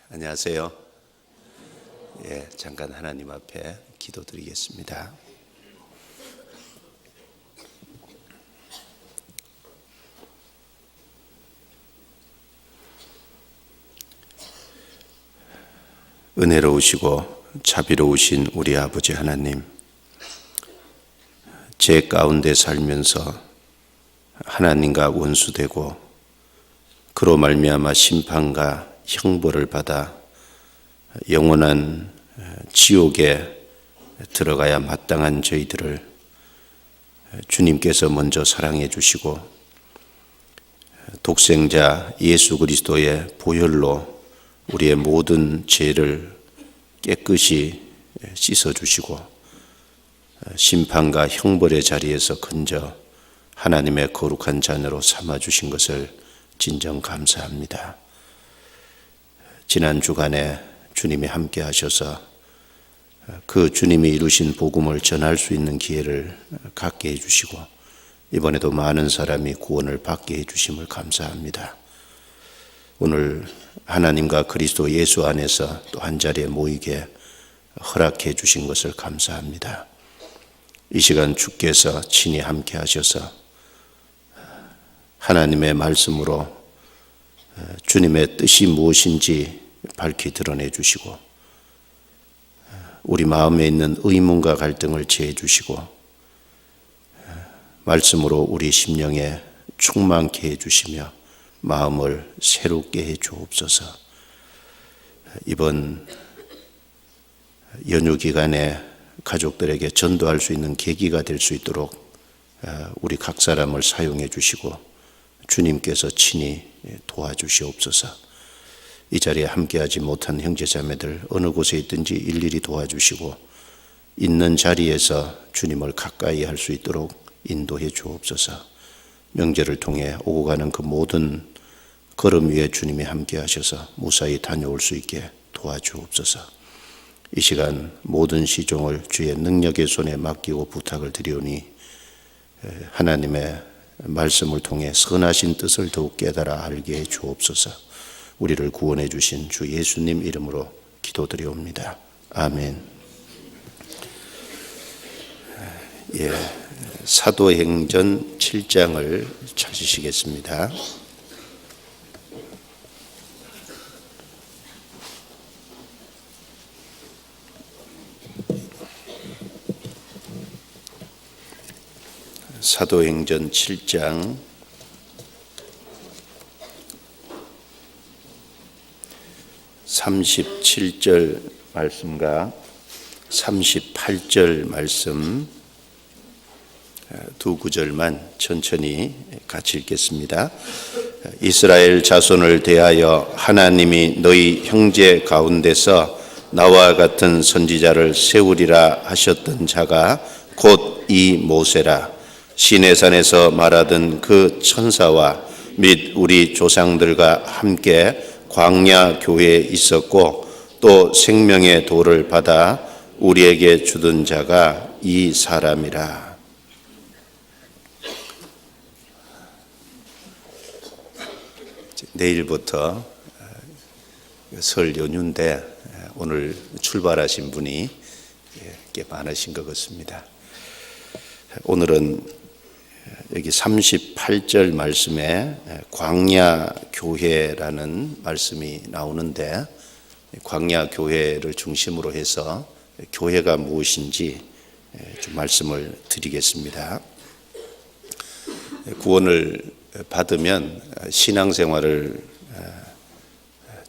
안녕하세요. 잠깐 하나님 앞에 기도드리겠습니다. 은혜로우시고 자비로우신 우리 아버지 하나님, 죄 가운데 살면서 하나님과 원수되고 그로 말미암아 심판과 형벌을 받아 영원한 지옥에 들어가야 마땅한 저희들을 주님께서 먼저 사랑해 주시고 독생자 예수 그리스도의 보혈로 우리의 모든 죄를 깨끗이 씻어 주시고 심판과 형벌의 자리에서 건져 하나님의 거룩한 자녀로 삼아 주신 것을 진정 감사합니다. 지난 주간에 주님이 함께 하셔서 그 주님이 이루신 복음을 전할 수 있는 기회를 갖게 해주시고 이번에도 많은 사람이 구원을 받게 해주심을 감사합니다. 오늘 하나님과 그리스도 예수 안에서 또 한 자리에 모이게 허락해 주신 것을 감사합니다. 이 시간 주께서 친히 함께 하셔서 하나님의 말씀으로 주님의 뜻이 무엇인지 밝히 드러내 주시고 우리 마음에 있는 의문과 갈등을 제해 주시고 말씀으로 우리 심령에 충만케 해 주시며 마음을 새롭게 해 주옵소서. 이번 연휴 기간에 가족들에게 전도할 수 있는 계기가 될 수 있도록 우리 각 사람을 사용해 주시고 주님께서 친히 도와주시옵소서. 이 자리에 함께하지 못한 형제자매들 어느 곳에 있든지 일일이 도와주시고 있는 자리에서 주님을 가까이 할 수 있도록 인도해 주옵소서. 명절을 통해 오고 가는 그 모든 걸음 위에 주님이 함께하셔서 무사히 다녀올 수 있게 도와주옵소서. 이 시간 모든 시종을 주의 능력의 손에 맡기고 부탁을 드리오니 하나님의 말씀을 통해 선하신 뜻을 더욱 깨달아 알게 해 주옵소서. 우리를 구원해 주신 주 예수님 이름으로 기도드리옵니다. 아멘. 사도행전 7장을 찾으시겠습니다. 사도행전 7장 37절 말씀과 38절 말씀 두 구절만 천천히 같이 읽겠습니다. 이스라엘 자손을 대하여 하나님이 너희 형제 가운데서 나와 같은 선지자를 세우리라 하셨던 자가 곧 이 모세라. 시내산에서 말하던 그 천사와 및 우리 조상들과 함께 광야 교회에 있었고 또 생명의 도를 받아 우리에게 주던 자가 이 사람이라. 내일부터 설 연휴인데 오늘 출발하신 분이 꽤 많으신 것 같습니다. 오늘은 여기 38절 말씀에 광야 교회라는 말씀이 나오는데 광야 교회를 중심으로 해서 교회가 무엇인지 좀 말씀을 드리겠습니다. 구원을 받으면 신앙생활을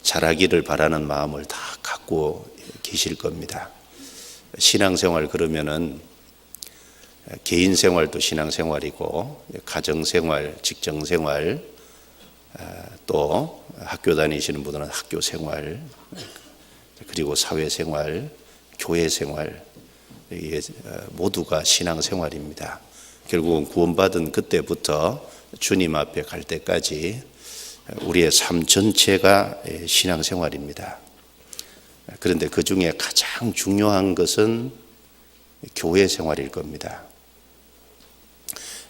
잘하기를 바라는 마음을 다 갖고 계실 겁니다. 신앙생활 그러면은 개인 생활도 신앙생활이고 가정생활, 직장생활, 또 학교 다니시는 분들은 학교생활, 그리고 사회생활, 교회생활, 이게 모두가 신앙생활입니다. 결국은 구원받은 그때부터 주님 앞에 갈 때까지 우리의 삶 전체가 신앙생활입니다. 그런데 그 중에 가장 중요한 것은 교회 생활일 겁니다.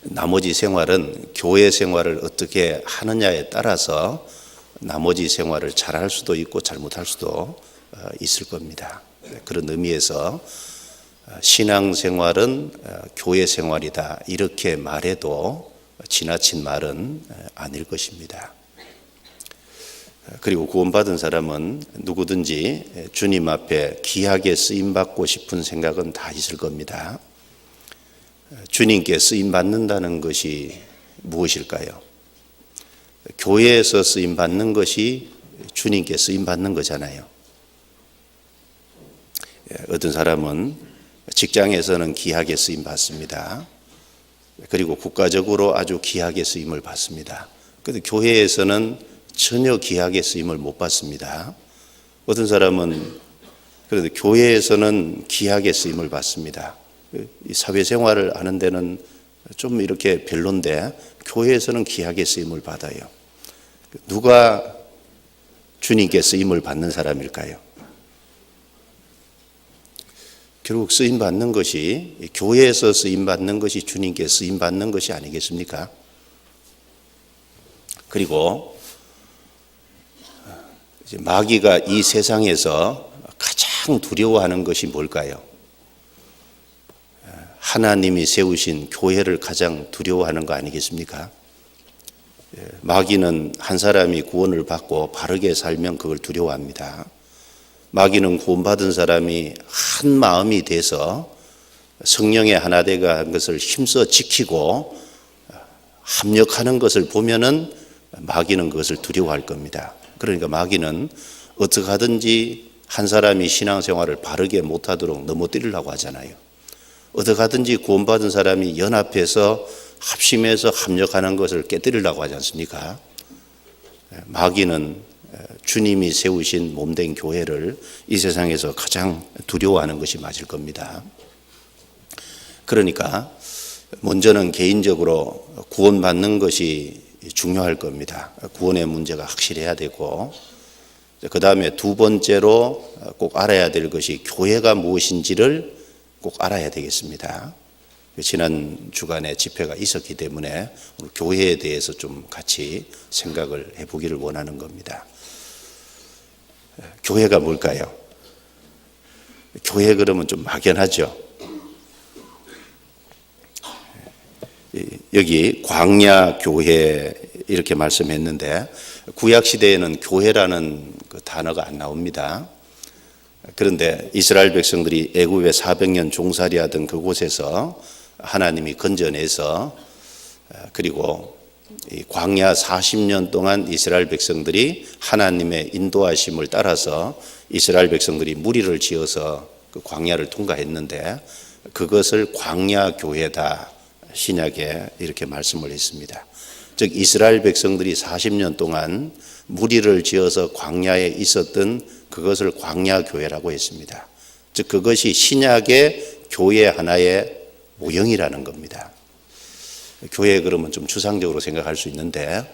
나머지 생활은 교회 생활을 어떻게 하느냐에 따라서 나머지 생활을 잘할 수도 있고 잘못할 수도 있을 겁니다. 그런 의미에서 신앙생활은 교회 생활이다 이렇게 말해도 지나친 말은 아닐 것입니다. 그리고 구원받은 사람은 누구든지 주님 앞에 귀하게 쓰임받고 싶은 생각은 다 있을 겁니다. 주님께 쓰임받는다는 것이 무엇일까요? 교회에서 쓰임받는 것이 주님께 쓰임받는 거잖아요. 어떤 사람은 직장에서는 귀하게 쓰임받습니다. 그리고 국가적으로 아주 귀하게 쓰임을 받습니다. 그런데 교회에서는 전혀 귀하게 쓰임을 못 받습니다. 어떤 사람은 그래도 교회에서는 귀하게 쓰임을 받습니다. 이 사회생활을 하는 데는 좀 이렇게 별론데 교회에서는 귀하게 쓰임을 받아요. 누가 주님께 쓰임을 받는 사람일까요? 결국 쓰임 받는 것이 교회에서 쓰임 받는 것이 주님께 쓰임 받는 것이 아니겠습니까? 그리고 마귀가 이 세상에서 가장 두려워하는 것이 뭘까요? 하나님이 세우신 교회를 가장 두려워하는 거 아니겠습니까? 마귀는 한 사람이 구원을 받고 바르게 살면 그걸 두려워합니다. 마귀는 구원받은 사람이 한 마음이 돼서 성령의 하나되가 한 것을 힘써 지키고 합력하는 것을 보면은 마귀는 그것을 두려워할 겁니다. 그러니까 마귀는 어떻게 하든지 한 사람이 신앙생활을 바르게 못하도록 넘어뜨리려고 하잖아요. 어떻게 하든지 구원받은 사람이 연합해서 합심해서 합력하는 것을 깨뜨리려고 하지 않습니까? 마귀는 주님이 세우신 몸된 교회를 이 세상에서 가장 두려워하는 것이 맞을 겁니다. 그러니까 먼저는 개인적으로 구원받는 것이 중요할 겁니다. 구원의 문제가 확실해야 되고, 그 다음에 두 번째로 꼭 알아야 될 것이 교회가 무엇인지를 꼭 알아야 되겠습니다. 지난 주간에 집회가 있었기 때문에 오늘 교회에 대해서 좀 같이 생각을 해보기를 원하는 겁니다. 교회가 뭘까요? 교회 그러면 좀 막연하죠. 여기 광야 교회 이렇게 말씀했는데 구약 시대에는 교회라는 그 단어가 안 나옵니다. 그런데 이스라엘 백성들이 애굽에 400년 종살이하던 그곳에서 하나님이 건져내서 그리고 이 광야 40년 동안 이스라엘 백성들이 하나님의 인도하심을 따라서 이스라엘 백성들이 무리를 지어서 그 광야를 통과했는데 그것을 광야 교회다 신약에 이렇게 말씀을 했습니다. 즉 이스라엘 백성들이 40년 동안 무리를 지어서 광야에 있었던 그것을 광야 교회라고 했습니다. 즉 그것이 신약의 교회 하나의 모형이라는 겁니다. 교회 그러면 좀 추상적으로 생각할 수 있는데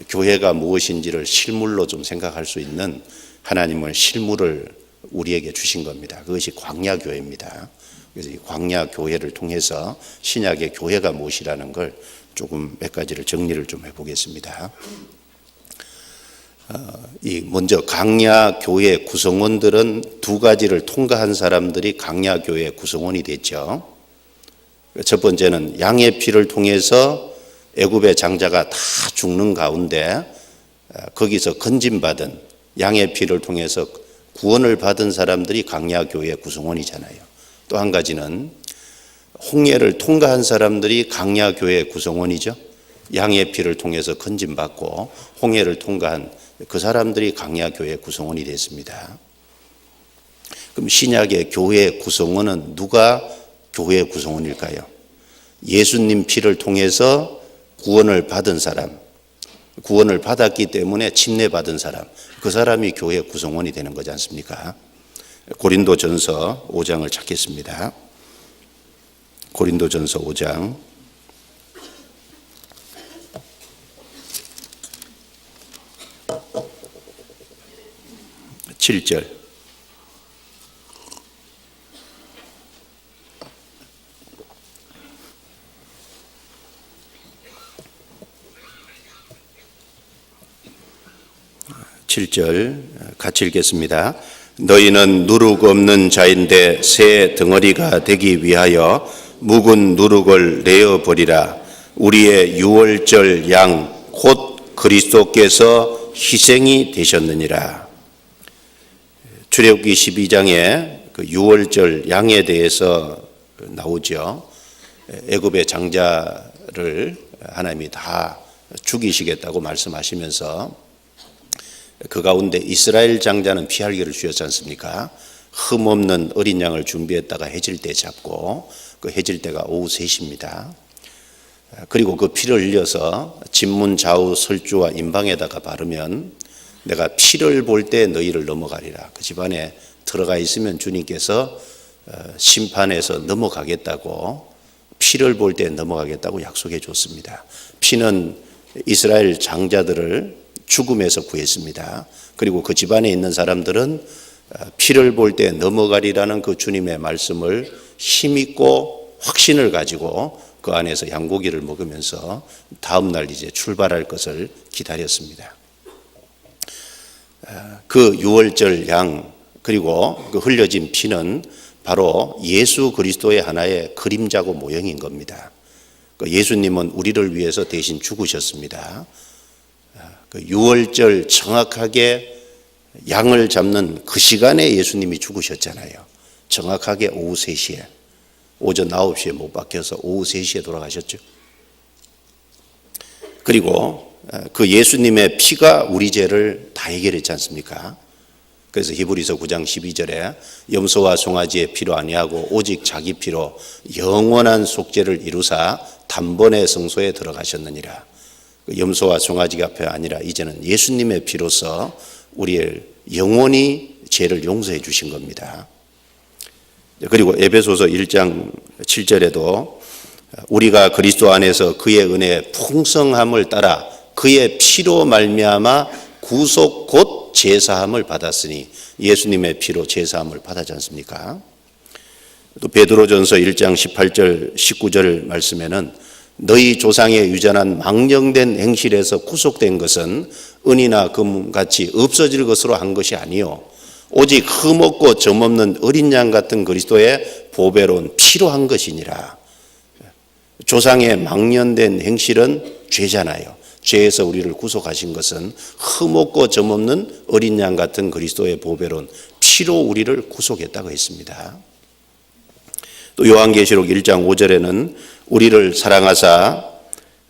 교회가 무엇인지를 실물로 좀 생각할 수 있는 하나님은 실물을 우리에게 주신 겁니다. 그것이 광야 교회입니다. 그래서 이 광야 교회를 통해서 신약의 교회가 무엇이라는 걸 조금 몇 가지를 정리를 좀 해보겠습니다. 먼저 광야 교회 구성원들은 두 가지를 통과한 사람들이 광야 교회 구성원이 됐죠. 첫 번째는 양의 피를 통해서 애굽의 장자가 다 죽는 가운데 거기서 건짐받은 양의 피를 통해서 구원을 받은 사람들이 광야 교회 구성원이잖아요. 또 한 가지는 홍해를 통과한 사람들이 광야 교회 구성원이죠. 양의 피를 통해서 건짐받고 홍해를 통과한 그 사람들이 광야 교회 구성원이 됐습니다. 그럼 신약의 교회 구성원은 누가 교회 구성원일까요? 예수님 피를 통해서 구원을 받은 사람, 구원을 받았기 때문에 침례받은 사람, 그 사람이 교회 구성원이 되는 거지 않습니까? 고린도전서 5장을 찾겠습니다. 고린도전서 5장 7절. 7절 같이 읽겠습니다. 너희는 누룩 없는 자인데 새 덩어리가 되기 위하여 묵은 누룩을 내어버리라. 우리의 유월절 양 곧 그리스도께서 희생이 되셨느니라. 출애굽기 12장에 그 유월절 양에 대해서 나오죠. 애굽의 장자를 하나님이 다 죽이시겠다고 말씀하시면서 그 가운데 이스라엘 장자는 피할 길을 주셨지 않습니까? 흠없는 어린 양을 준비했다가 해질 때 잡고 그 해질 때가 오후 3시입니다. 그리고 그 피를 흘려서 진문 좌우 설주와 임방에다가 바르면 내가 피를 볼 때 너희를 넘어가리라. 그 집안에 들어가 있으면 주님께서 심판에서 넘어가겠다고, 피를 볼 때 넘어가겠다고 약속해 줬습니다. 피는 이스라엘 장자들을 죽음에서 구했습니다. 그리고 그 집안에 있는 사람들은 피를 볼 때 넘어가리라는 그 주님의 말씀을 힘있고 확신을 가지고 그 안에서 양고기를 먹으면서 다음날 이제 출발할 것을 기다렸습니다. 그 유월절 양 그리고 그 흘려진 피는 바로 예수 그리스도의 하나의 그림자고 모형인 겁니다. 예수님은 우리를 위해서 대신 죽으셨습니다. 그 유월절 정확하게 양을 잡는 그 시간에 예수님이 죽으셨잖아요. 정확하게 오후 3시에, 오전 9시에 못 박혀서 오후 3시에 돌아가셨죠. 그리고 그 예수님의 피가 우리 죄를 다 해결했지 않습니까? 그래서 히브리서 9장 12절에 염소와 송아지의 피로 아니하고 오직 자기 피로 영원한 속죄를 이루사 단번에 성소에 들어가셨느니라. 염소와 송아지가 피 아니라 이제는 예수님의 피로서 우리의 영원히 죄를 용서해 주신 겁니다. 그리고 에베소서 1장 7절에도 우리가 그리스도 안에서 그의 은혜의 풍성함을 따라 그의 피로 말미암아 구속 곧 제사함을 받았으니, 예수님의 피로 제사함을 받았지 않습니까? 또 베드로전서 1장 18절 19절 말씀에는 너희 조상의 유전한 망령된 행실에서 구속된 것은 은이나 금같이 없어질 것으로 한 것이 아니요 오직 흠없고 점없는 어린 양 같은 그리스도의 보배로운 피로 한 것이니라. 조상의 망령된 행실은 죄잖아요. 죄에서 우리를 구속하신 것은 흠없고 점없는 어린 양 같은 그리스도의 보배로운 피로 우리를 구속했다고 했습니다. 또 요한계시록 1장 5절에는 우리를 사랑하사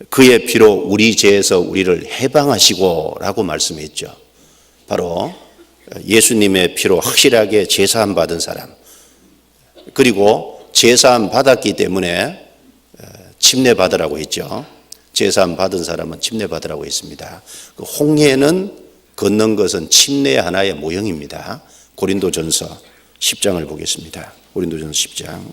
그의 피로 우리 죄에서 우리를 해방하시고 라고 말씀했죠. 바로 예수님의 피로 확실하게 제사함 받은 사람, 그리고 제사함 받았기 때문에 침례 받으라고 했죠. 제사함 받은 사람은 침례 받으라고 했습니다. 그 홍해는 걷는 것은 침례의 하나의 모형입니다. 고린도전서 10장을 보겠습니다. 고린도전서 10장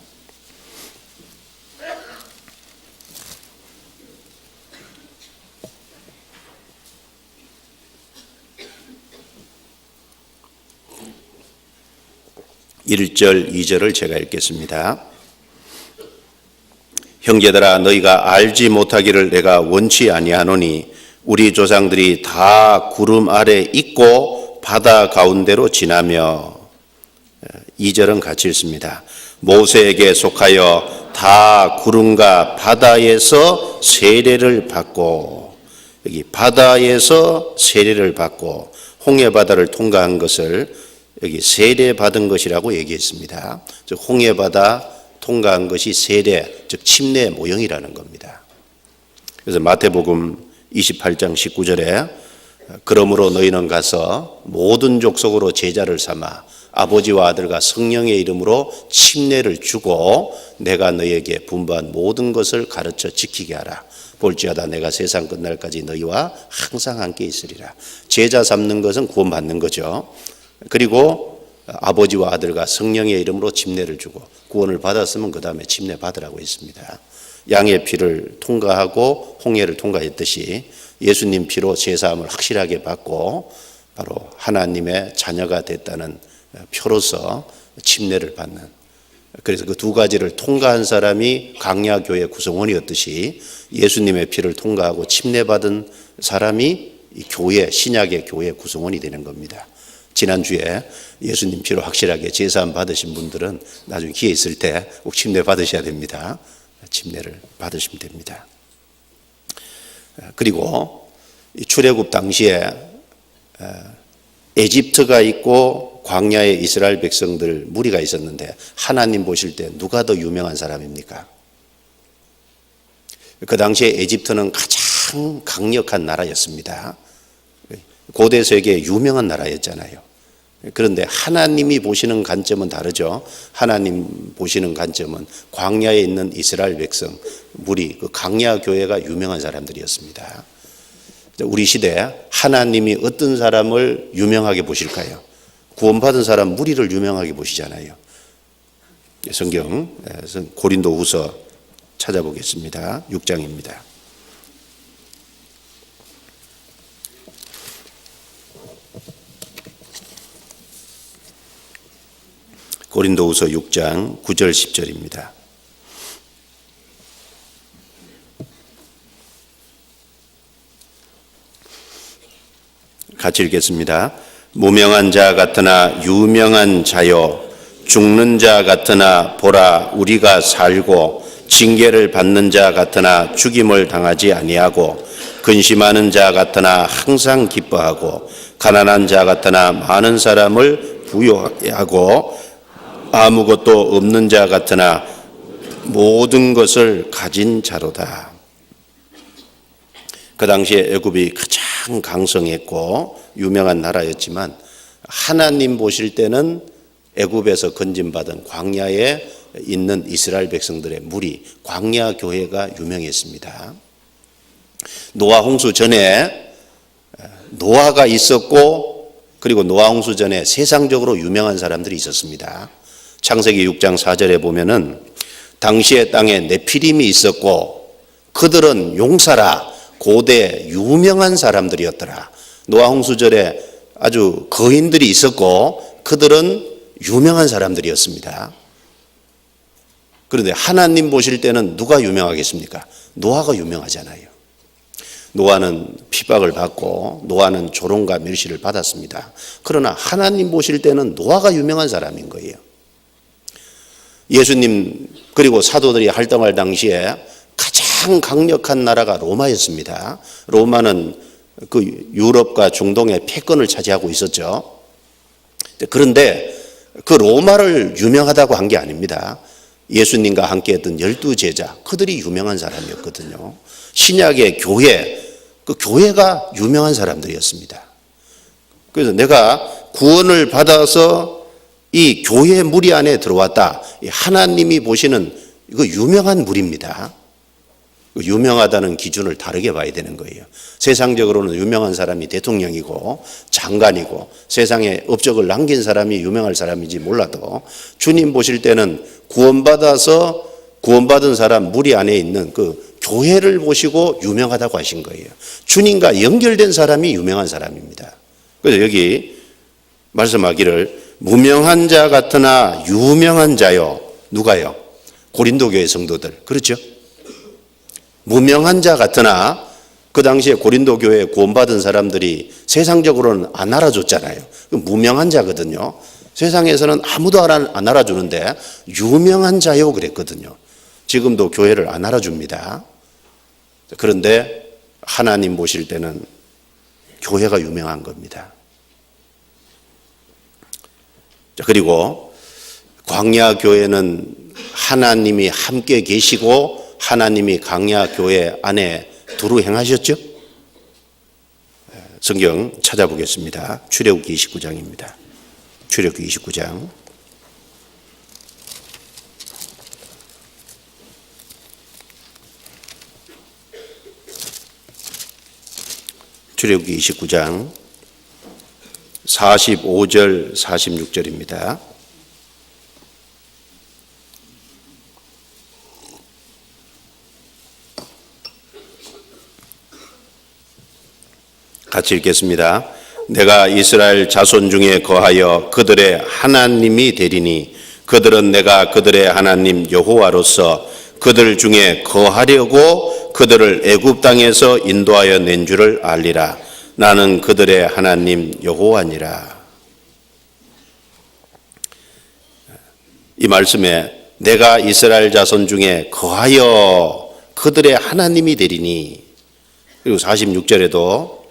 1절 2절을 제가 읽겠습니다. 형제들아 너희가 알지 못하기를 내가 원치 아니하노니 우리 조상들이 다 구름 아래 있고 바다 가운데로 지나며, 2절은 같이 읽습니다. 모세에게 속하여 다 구름과 바다에서 세례를 받고, 여기 바다에서 세례를 받고 홍해 바다를 통과한 것을 여기 세례 받은 것이라고 얘기했습니다. 즉 홍해 바다 통과한 것이 세례, 즉 침례의 모형이라는 겁니다. 그래서 마태복음 28장 19절에 그러므로 너희는 가서 모든 족속으로 제자를 삼아 아버지와 아들과 성령의 이름으로 침례를 주고 내가 너희에게 분부한 모든 것을 가르쳐 지키게 하라. 볼지어다 내가 세상 끝날까지 너희와 항상 함께 있으리라. 제자 삼는 것은 구원받는 거죠. 그리고 아버지와 아들과 성령의 이름으로 침례를 주고 구원을 받았으면 그 다음에 침례 받으라고 했습니다. 양의 피를 통과하고 홍해를 통과했듯이 예수님 피로 제사함을 확실하게 받고 바로 하나님의 자녀가 됐다는 표로서 침례를 받는, 그래서 그 두 가지를 통과한 사람이 강야교회 구성원이었듯이 예수님의 피를 통과하고 침례받은 사람이 이 교회, 신약의 교회 구성원이 되는 겁니다. 지난주에 예수님 피로 확실하게 제사함 받으신 분들은 나중에 기회 있을 때 꼭 침례 받으셔야 됩니다. 침례를 받으시면 됩니다. 그리고 출애굽 당시에 에집트가 있고 광야에 이스라엘 백성들 무리가 있었는데 하나님 보실 때 누가 더 유명한 사람입니까? 그 당시에 에집트는 가장 강력한 나라였습니다. 고대 세계의 유명한 나라였잖아요. 그런데 하나님이 보시는 관점은 다르죠. 하나님 보시는 관점은 광야에 있는 이스라엘 백성 무리, 그 광야 교회가 유명한 사람들이었습니다. 우리 시대에 하나님이 어떤 사람을 유명하게 보실까요? 구원받은 사람 무리를 유명하게 보시잖아요. 성경 고린도후서 찾아보겠습니다. 6장입니다. 고린도후서 6장 9절 10절입니다. 같이 읽겠습니다. 무명한 자 같으나 유명한 자요, 죽는 자 같으나 보라 우리가 살고, 징계를 받는 자 같으나 죽임을 당하지 아니하고, 근심하는 자 같으나 항상 기뻐하고, 가난한 자 같으나 많은 사람을 부유하게 하고, 아무것도 없는 자 같으나 모든 것을 가진 자로다. 그 당시에 애굽이 가장 강성했고 유명한 나라였지만 하나님 보실 때는 애굽에서 건진받은 광야에 있는 이스라엘 백성들의 무리, 광야 교회가 유명했습니다. 노아 홍수 전에 노아가 있었고, 그리고 노아 홍수 전에 세상적으로 유명한 사람들이 있었습니다. 창세기 6장 4절에 보면은 당시의 땅에 네피림이 있었고 그들은 용사라, 고대 유명한 사람들이었더라. 노아 홍수절에 아주 거인들이 있었고 그들은 유명한 사람들이었습니다. 그런데 하나님 보실 때는 누가 유명하겠습니까? 노아가 유명하잖아요. 노아는 핍박을 받고 노아는 조롱과 멸시를 받았습니다. 그러나 하나님 보실 때는 노아가 유명한 사람인 거예요. 예수님 그리고 사도들이 활동할 당시에 가장 강력한 나라가 로마였습니다. 로마는 그 유럽과 중동의 패권을 차지하고 있었죠. 그런데 그 로마를 유명하다고 한 게 아닙니다. 예수님과 함께했던 12제자, 그들이 유명한 사람이었거든요. 신약의 교회, 그 교회가 유명한 사람들이었습니다. 그래서 내가 구원을 받아서 이 교회 무리 안에 들어왔다. 하나님이 보시는 이거 유명한 무리입니다. 유명하다는 기준을 다르게 봐야 되는 거예요. 세상적으로는 유명한 사람이 대통령이고 장관이고 세상에 업적을 남긴 사람이 유명할 사람인지 몰라도 주님 보실 때는 구원받아서 구원받은 사람 무리 안에 있는 그 교회를 보시고 유명하다고 하신 거예요. 주님과 연결된 사람이 유명한 사람입니다. 그래서 여기 말씀하기를 무명한 자 같으나 유명한 자요. 누가요? 고린도 교회 성도들. 그렇죠? 무명한 자 같으나 그 당시에 고린도 교회에 구원받은 사람들이 세상적으로는 안 알아줬잖아요. 무명한 자거든요. 세상에서는 아무도 안 알아주는데 유명한 자요 그랬거든요. 지금도 교회를 안 알아줍니다. 그런데 하나님 보실 때는 교회가 유명한 겁니다. 그리고 광야 교회는 하나님이 함께 계시고 하나님이 광야 교회 안에 두루 행하셨죠? 성경 찾아보겠습니다. 출애굽기 29장입니다. 출애굽기 29장. 출애굽기 29장 45절 46절입니다. 같이 읽겠습니다. 내가 이스라엘 자손 중에 거하여 그들의 하나님이 되리니 그들은 내가 그들의 하나님 여호와로서 그들 중에 거하려고 그들을 애굽 땅에서 인도하여 낸 줄을 알리라. 나는 그들의 하나님 여호와니라. 이 말씀에 내가 이스라엘 자손 중에 거하여 그들의 하나님이 되리니, 그리고 46절에도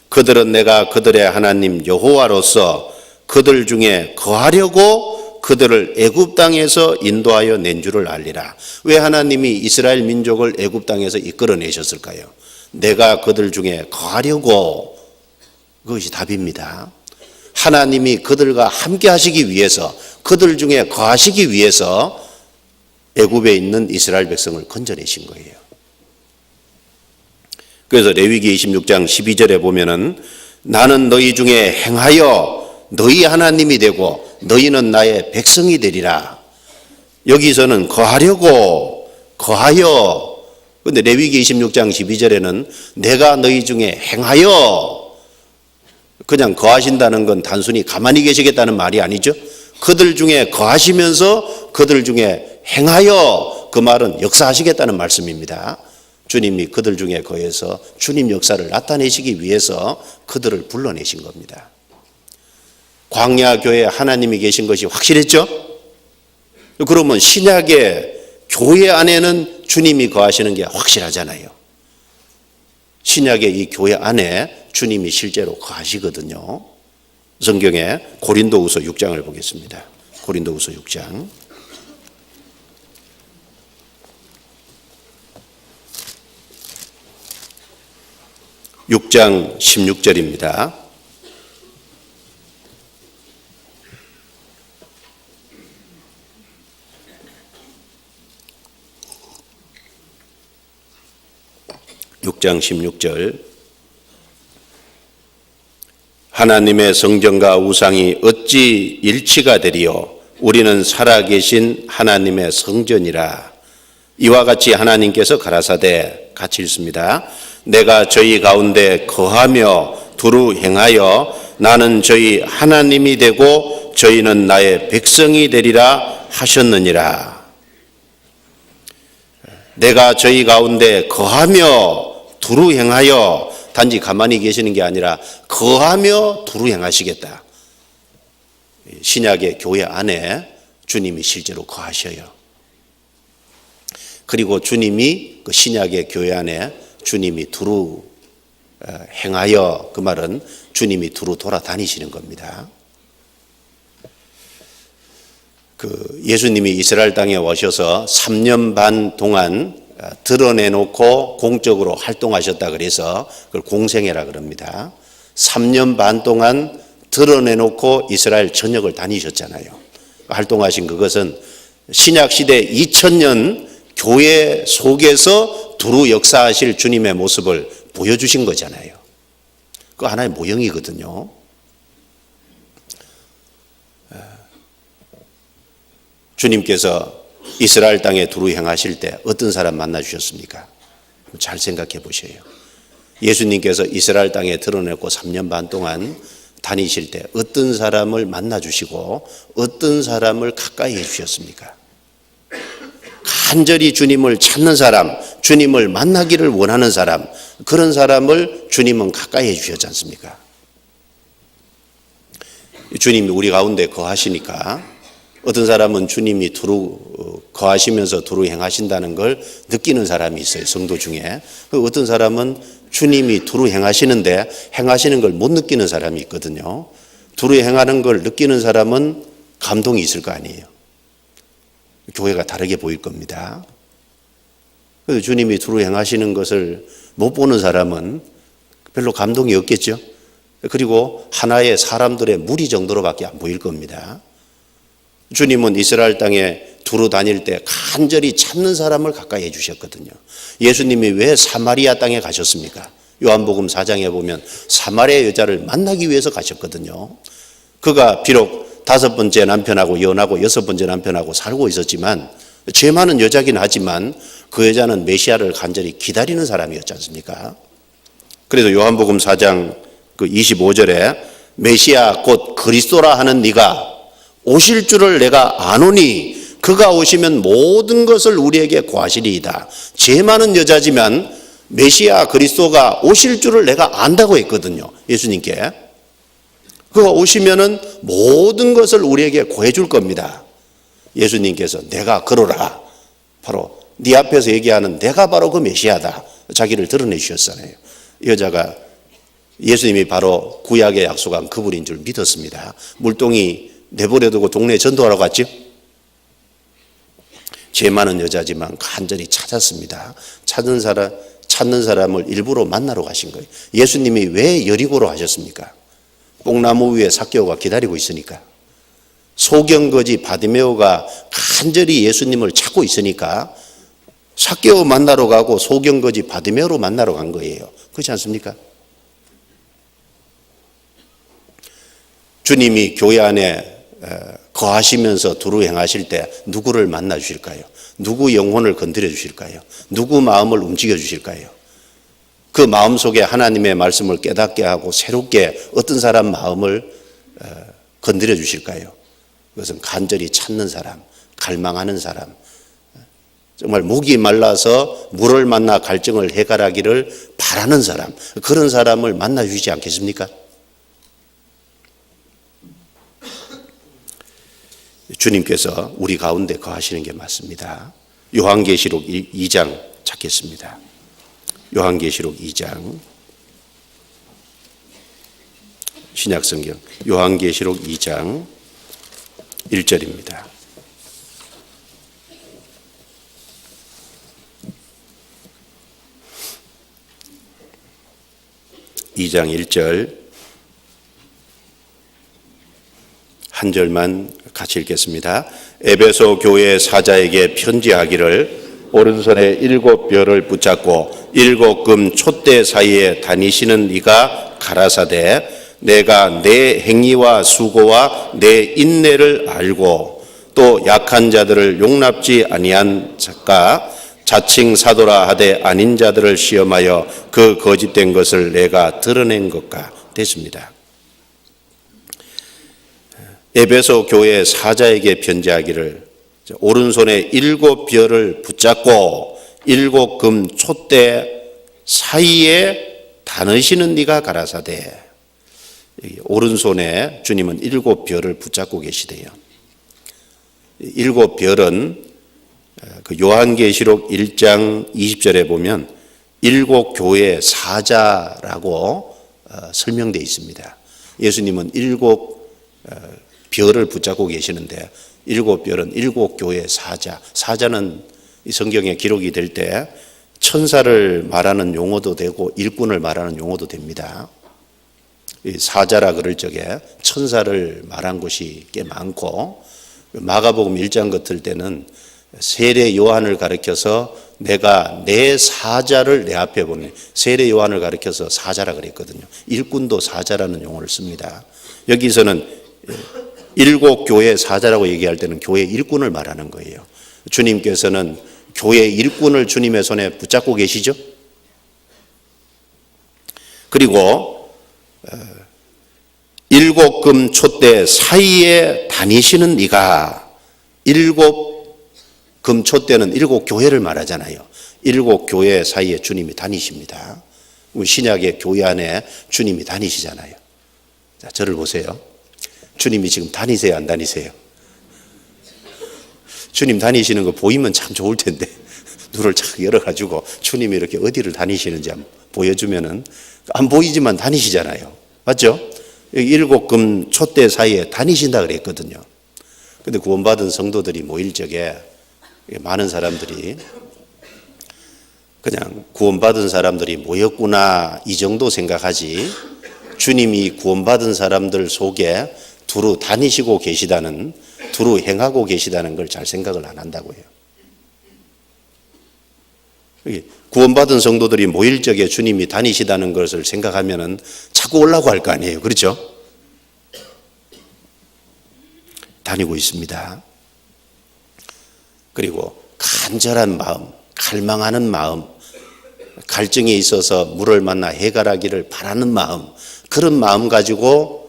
그들은 내가 그들의 하나님 여호와로서 그들 중에 거하려고 그들을 애굽 땅에서 인도하여 낸 줄을 알리라. 왜 하나님이 이스라엘 민족을 애굽 땅에서 이끌어내셨을까요? 내가 그들 중에 거하려고. 그것이 답입니다. 하나님이 그들과 함께 하시기 위해서, 그들 중에 거하시기 위해서 애굽에 있는 이스라엘 백성을 건져내신 거예요. 그래서 레위기 26장 12절에 보면은 나는 너희 중에 행하여 너희 하나님이 되고 너희는 나의 백성이 되리라. 여기서는 거하려고, 거하여. 근데 레위기 26장 12절에는 내가 너희 중에 행하여. 그냥 거하신다는 건 단순히 가만히 계시겠다는 말이 아니죠. 그들 중에 거하시면서 그들 중에 행하여, 그 말은 역사하시겠다는 말씀입니다. 주님이 그들 중에 거해서 주님 역사를 나타내시기 위해서 그들을 불러내신 겁니다. 광야 교회에 하나님이 계신 것이 확실했죠? 그러면 신약의 교회 안에는 주님이 거하시는 게 확실하잖아요. 신약의 이 교회 안에 주님이 실제로 거하시거든요. 성경에 고린도후서 6장을 보겠습니다. 고린도후서 6장. 6장 16절입니다. (6장 16절) 하나님의 성전과 우상이 어찌 일치가 되리요? 우리는 살아계신 하나님의 성전이라. 이와 같이 하나님께서 가라사대, 같이 읽습니다. 내가 저희 가운데 거하며 두루 행하여 나는 저희 하나님이 되고 저희는 나의 백성이 되리라 하셨느니라. 내가 저희 가운데 거하며 두루 행하여, 단지 가만히 계시는 게 아니라 거하며 두루 행하시겠다. 신약의 교회 안에 주님이 실제로 거하셔요. 그리고 주님이 그 신약의 교회 안에 주님이 두루 행하여, 그 말은 주님이 두루 돌아다니시는 겁니다. 예수님이 이스라엘 땅에 오셔서 3년 반 동안 드러내놓고 공적으로 활동하셨다 그래서 그걸 공생애라 그럽니다. 3년 반 동안 드러내놓고 이스라엘 전역을 다니셨잖아요. 활동하신 그것은 신약시대 2000년 교회 속에서 두루 역사하실 주님의 모습을 보여주신 거잖아요. 그 하나의 모형이거든요. 주님께서 이스라엘 땅에 두루 행하실 때 어떤 사람 만나 주셨습니까? 잘 생각해 보셔요. 예수님께서 이스라엘 땅에 드러내고 3년 반 동안 다니실 때 어떤 사람을 만나 주시고 어떤 사람을 가까이 해 주셨습니까? 간절히 주님을 찾는 사람, 주님을 만나기를 원하는 사람, 그런 사람을 주님은 가까이 해 주셨지 않습니까? 주님이 우리 가운데 거하시니까 어떤 사람은 주님이 두루 거하시면서 두루 행하신다는 걸 느끼는 사람이 있어요, 성도 중에. 어떤 사람은 주님이 두루 행하시는데 행하시는 걸 못 느끼는 사람이 있거든요. 두루 행하는 걸 느끼는 사람은 감동이 있을 거 아니에요. 교회가 다르게 보일 겁니다. 그래서 주님이 두루 행하시는 것을 못 보는 사람은 별로 감동이 없겠죠. 그리고 하나의 사람들의 무리 정도로밖에 안 보일 겁니다. 주님은 이스라엘 땅에 두루 다닐 때 간절히 찾는 사람을 가까이 해주셨거든요. 예수님이 왜 사마리아 땅에 가셨습니까? 요한복음 4장에 보면 사마리아 여자를 만나기 위해서 가셨거든요. 그가 비록 5번째 남편하고 이혼하고 6번째 남편하고 살고 있었지만, 죄 많은 여자긴 하지만 그 여자는 메시아를 간절히 기다리는 사람이었지 않습니까? 그래서 요한복음 4장 25절에 메시아 곧 그리스도라 하는 네가 오실 줄을 내가 아노니 그가 오시면 모든 것을 우리에게 고하시리이다. 죄 많은 여자지만 메시아 그리스도가 오실 줄을 내가 안다고 했거든요. 예수님께. 그가 오시면은 모든 것을 우리에게 구해줄 겁니다. 예수님께서 내가 그러라. 바로 네 앞에서 얘기하는 내가 바로 그 메시아다. 자기를 드러내 주셨잖아요. 여자가 예수님이 바로 구약에 약속한 그분인 줄 믿었습니다. 물동이 내버려 두고 동네에 전도하러 갔죠. 죄 많은 여자지만 간절히 찾았습니다. 찾는 사람을 일부러 만나러 가신 거예요. 예수님이 왜 여리고로 하셨습니까? 뽕나무 위에 삭개오가 기다리고 있으니까. 소경거지 바디메오가 간절히 예수님을 찾고 있으니까 삭개오 만나러 가고 소경거지 바디메오로 만나러 간 거예요. 그렇지 않습니까? 주님이 교회 안에 거하시면서 두루 행하실 때 누구를 만나 주실까요? 누구 영혼을 건드려 주실까요? 누구 마음을 움직여 주실까요? 그 마음 속에 하나님의 말씀을 깨닫게 하고 새롭게 어떤 사람 마음을 건드려 주실까요? 그것은 간절히 찾는 사람, 갈망하는 사람, 정말 목이 말라서 물을 만나 갈증을 해결하기를 바라는 사람, 그런 사람을 만나 주시지 않겠습니까? 주님께서 우리 가운데 거하시는 게 맞습니다. 요한계시록 2장 찾겠습니다. 요한계시록 2장, 신약성경 요한계시록 2장 1절입니다. (2장 1절) 한 절만 같이 읽겠습니다. 에베소 교회 사자에게 편지하기를 오른손에 7별을 붙잡고 7금 촛대 사이에 다니시는 네가 가라사대 내가 내 행위와 수고와 내 인내를 알고 또 약한 자들을 용납지 아니한 자가 자칭 사도라 하되 아닌 자들을 시험하여 그 거짓된 것을 내가 드러낸 것과 됐습니다. 에베소 교회 사자에게 편지하기를 오른손에 7별을 붙잡고 7금 촛대 사이에 다니시는 네가 가라사대. 오른손에 주님은 7별을 붙잡고 계시대요. 7별은 그 요한계시록 1장 20절에 보면 7교회 사자라고 설명되어 있습니다. 예수님은 7별을 붙잡고 계시는데 7별은 7교회 사자. 사자는 이 성경에 기록이 될 때 천사를 말하는 용어도 되고 일꾼을 말하는 용어도 됩니다. 이 사자라 그럴 적에 천사를 말한 곳이 꽤 많고 마가복음 1장 같을 때는 세례 요한을 가리켜서 내가 내 사자를 내 앞에 보내. 세례 요한을 가리켜서 사자라 그랬거든요. 일꾼도 사자라는 용어를 씁니다. 여기서는 7교회 사자라고 얘기할 때는 교회 일꾼을 말하는 거예요. 주님께서는 교회 일꾼을 주님의 손에 붙잡고 계시죠. 그리고 7금 촛대 사이에 다니시는 네가 7금 촛대는 7교회를 말하잖아요. 7교회 사이에 주님이 다니십니다. 신약의 교회 안에 주님이 다니시잖아요. 자, 저를 보세요. 주님이 지금 다니세요, 안 다니세요? 주님 다니시는 거 보이면 참 좋을 텐데 눈을 착 열어가지고 주님이 이렇게 어디를 다니시는지 한번 보여주면은 안 보이지만 다니시잖아요. 맞죠? 여기 7금 촛대 사이에 다니신다 그랬거든요. 근데 구원받은 성도들이 모일 적에 많은 사람들이 그냥 구원받은 사람들이 모였구나 이 정도 생각하지 주님이 구원받은 사람들 속에 두루 다니시고 계시다는, 두루 행하고 계시다는 걸 잘 생각을 안 한다고 해요. 구원받은 성도들이 모일 적에 주님이 다니시다는 것을 생각하면은 자꾸 오려고 할 거 아니에요. 그렇죠? 다니고 있습니다. 그리고 간절한 마음, 갈망하는 마음, 갈증에 있어서 물을 만나 해결하기를 바라는 마음, 그런 마음 가지고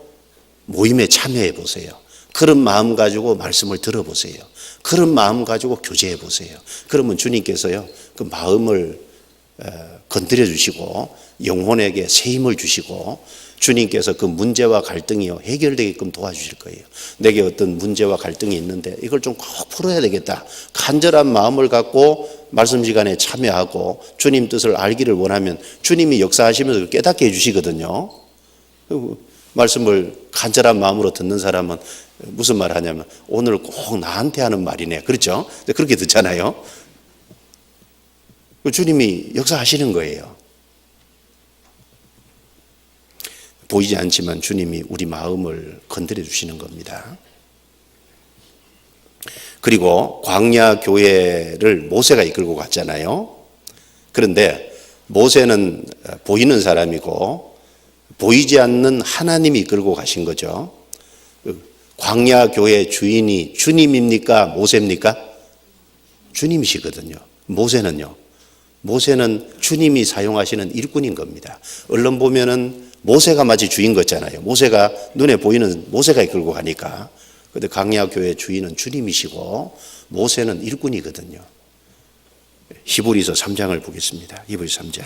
모임에 참여해 보세요. 그런 마음 가지고 말씀을 들어보세요. 그런 마음 가지고 교제해 보세요. 그러면 주님께서요, 그 마음을 건드려 주시고 영혼에게 새 힘을 주시고 주님께서 그 문제와 갈등이 해결되게끔 도와주실 거예요. 내게 어떤 문제와 갈등이 있는데 이걸 좀 꼭 풀어야 되겠다. 간절한 마음을 갖고 말씀 시간에 참여하고 주님 뜻을 알기를 원하면 주님이 역사하시면서 깨닫게 해주시거든요. 말씀을 간절한 마음으로 듣는 사람은 무슨 말 하냐면 오늘 꼭 나한테 하는 말이네. 그렇죠? 그렇게 듣잖아요. 주님이 역사하시는 거예요. 보이지 않지만 주님이 우리 마음을 건드려 주시는 겁니다. 그리고 광야 교회를 모세가 이끌고 갔잖아요. 그런데 모세는 보이는 사람이고 보이지 않는 하나님이 이끌고 가신 거죠. 광야 교회 주인이 주님입니까? 모세입니까? 주님이시거든요. 모세는요. 모세는 주님이 사용하시는 일꾼인 겁니다. 얼른 보면은 모세가 마치 주인 같잖아요. 모세가 눈에 보이는 모세가 이끌고 가니까. 그런데 광야 교회 주인은 주님이시고 모세는 일꾼이거든요. 히브리서 3장을 보겠습니다. 히브리서 3장.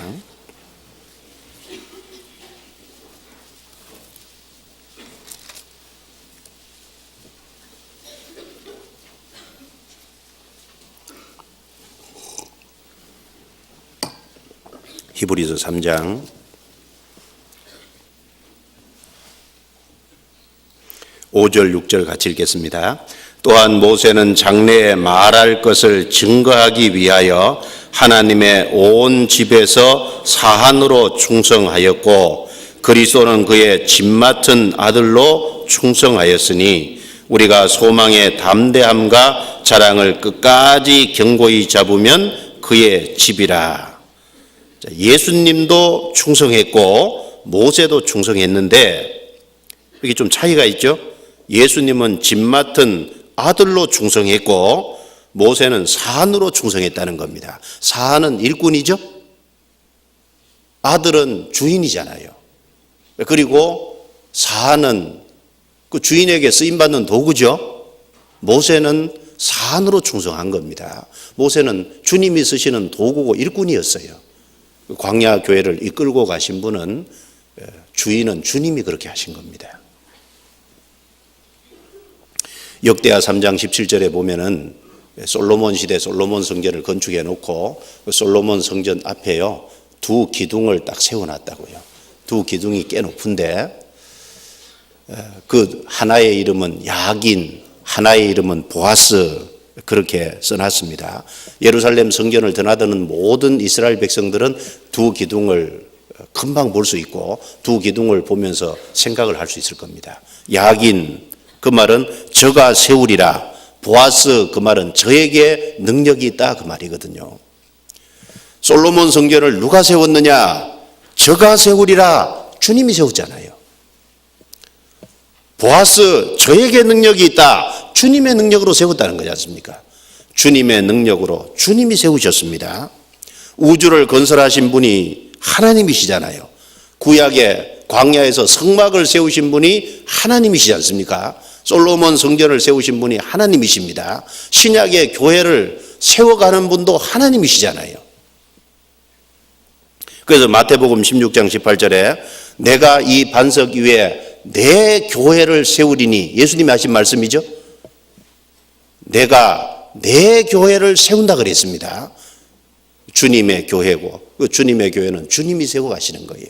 히브리서 3장 5절 6절 같이 읽겠습니다. 또한 모세는 장래에 말할 것을 증거하기 위하여 하나님의 온 집에서 사한으로 충성하였고 그리스도는 그의 집 맡은 아들로 충성하였으니 우리가 소망의 담대함과 자랑을 끝까지 견고히 잡으면 그의 집이라. 예수님도 충성했고 모세도 충성했는데 여기 좀 차이가 있죠. 예수님은 집 맡은 아들로 충성했고 모세는 사한으로 충성했다는 겁니다. 사한은 일꾼이죠. 아들은 주인이잖아요. 그리고 사한은 그 주인에게 쓰임받는 도구죠. 모세는 사한으로 충성한 겁니다. 모세는 주님이 쓰시는 도구고 일꾼이었어요. 광야 교회를 이끌고 가신 분은 주인은 주님이 그렇게 하신 겁니다. 역대하 3장 17절에 보면은 솔로몬 시대 솔로몬 성전을 건축해 놓고 그 솔로몬 성전 앞에요 두 기둥을 딱 세워놨다고요. 두 기둥이 꽤 높은데 그 하나의 이름은 야긴, 하나의 이름은 보아스 그렇게 써놨습니다. 예루살렘 성전을 드나드는 모든 이스라엘 백성들은 두 기둥을 금방 볼 수 있고 두 기둥을 보면서 생각을 할 수 있을 겁니다. 야긴 그 말은 저가 세우리라. 보아스 그 말은 저에게 능력이 있다 그 말이거든요. 솔로몬 성전을 누가 세웠느냐? 저가 세우리라. 주님이 세웠잖아요. 보아스 저에게 능력이 있다. 주님의 능력으로 세웠다는 거지 않습니까? 주님의 능력으로 주님이 세우셨습니다. 우주를 건설하신 분이 하나님이시잖아요. 구약의 광야에서 성막을 세우신 분이 하나님이시지 않습니까? 솔로몬 성전을 세우신 분이 하나님이십니다. 신약의 교회를 세워가는 분도 하나님이시잖아요. 그래서 마태복음 16장 18절에 내가 이 반석 위에 내 교회를 세우리니 예수님이 하신 말씀이죠. 내가 내 교회를 세운다 그랬습니다. 주님의 교회고 그 주님의 교회는 주님이 세워 가시는 거예요.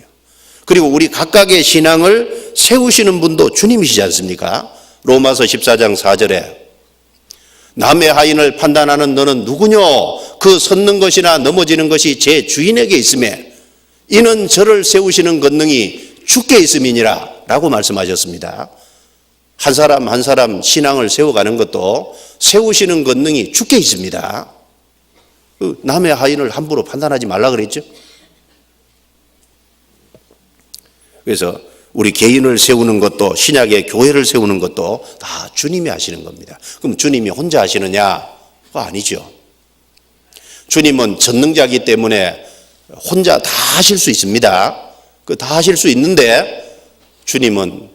그리고 우리 각각의 신앙을 세우시는 분도 주님이시지 않습니까? 로마서 14장 4절에 남의 하인을 판단하는 너는 누구뇨? 그 섰는 것이나 넘어지는 것이 제 주인에게 있음에 이는 저를 세우시는 권능이 주께 있음이니라 라고 말씀하셨습니다. 한 사람 한 사람 신앙을 세워가는 것도 세우시는 권능이 주께 있습니다. 남의 하인을 함부로 판단하지 말라 그랬죠. 그래서 우리 개인을 세우는 것도 신약의 교회를 세우는 것도 다 주님이 하시는 겁니다. 그럼 주님이 혼자 하시느냐? 그거 아니죠. 주님은 전능자이기 때문에 혼자 다 하실 수 있습니다. 그 다 하실 수 있는데 주님은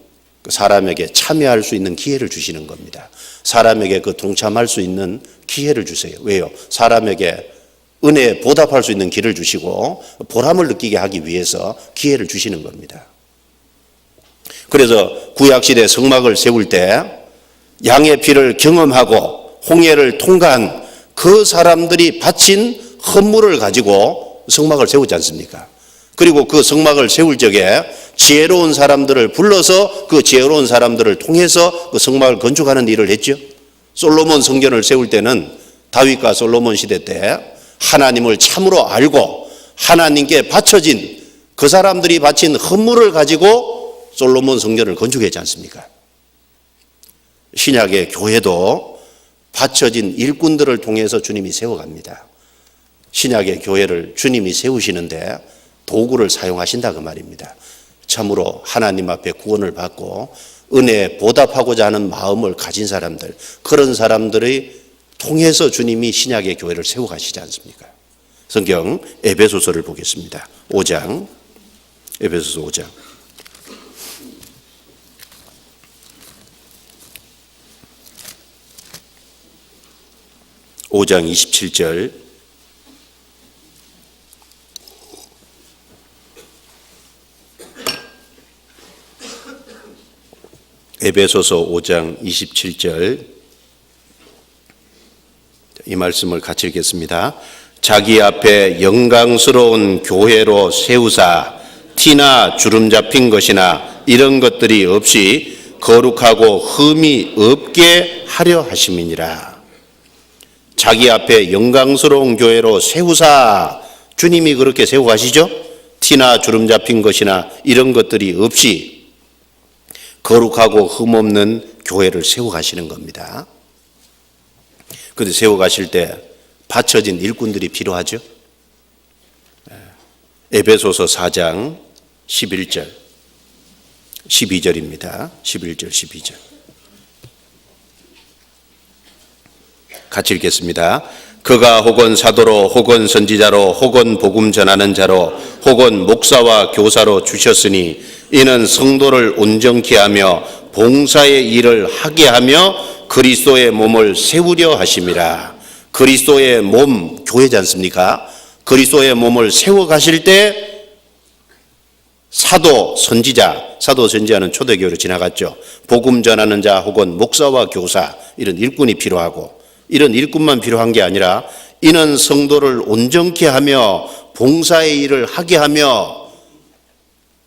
사람에게 참여할 수 있는 기회를 주시는 겁니다. 사람에게 그 동참할 수 있는 기회를 주세요. 왜요? 사람에게 은혜에 보답할 수 있는 길을 주시고 보람을 느끼게 하기 위해서 기회를 주시는 겁니다. 그래서 구약시대 성막을 세울 때 양의 피를 경험하고 홍해를 통과한 그 사람들이 바친 헌물을 가지고 성막을 세우지 않습니까? 그리고 그 성막을 세울 적에 지혜로운 사람들을 불러서 그 지혜로운 사람들을 통해서 그 성막을 건축하는 일을 했죠. 솔로몬 성전을 세울 때는 다윗과 솔로몬 시대 때 하나님을 참으로 알고 하나님께 바쳐진 그 사람들이 바친 헌물을 가지고 솔로몬 성전을 건축했지 않습니까? 신약의 교회도 바쳐진 일꾼들을 통해서 주님이 세워갑니다. 신약의 교회를 주님이 세우시는데 도구를 사용하신다 그 말입니다. 참으로 하나님 앞에 구원을 받고 은혜에 보답하고자 하는 마음을 가진 사람들, 그런 사람들의 통해서 주님이 신약의 교회를 세워가시지 않습니까? 성경 에베소서를 보겠습니다. 5장, 에베소서 5장. (5장) 27절. 에베소서 5장 27절. 이 말씀을 같이 읽겠습니다. 자기 앞에 영광스러운 교회로 세우사 티나 주름 잡힌 것이나 이런 것들이 없이 거룩하고 흠이 없게 하려 하심이니라. 자기 앞에 영광스러운 교회로 세우사, 주님이 그렇게 세워가시죠. 티나 주름 잡힌 것이나 이런 것들이 없이 거룩하고 흠없는 교회를 세워가시는 겁니다. 그런데 세워가실 때 바쳐진 일꾼들이 필요하죠. 에베소서 4장 11절 12절입니다. 11절 12절 같이 읽겠습니다. 그가 혹은 사도로 혹은 선지자로 혹은 복음 전하는 자로 혹은 목사와 교사로 주셨으니 이는 성도를 온전케 하며 봉사의 일을 하게 하며 그리스도의 몸을 세우려 하심이라. 그리스도의 몸, 교회지 않습니까? 그리스도의 몸을 세워가실 때 사도, 선지자, 사도, 선지자는 초대교회로 지나갔죠. 복음 전하는 자 혹은 목사와 교사, 이런 일꾼이 필요하고, 이런 일꾼만 필요한 게 아니라 이는 성도를 온전케 하며 봉사의 일을 하게 하며,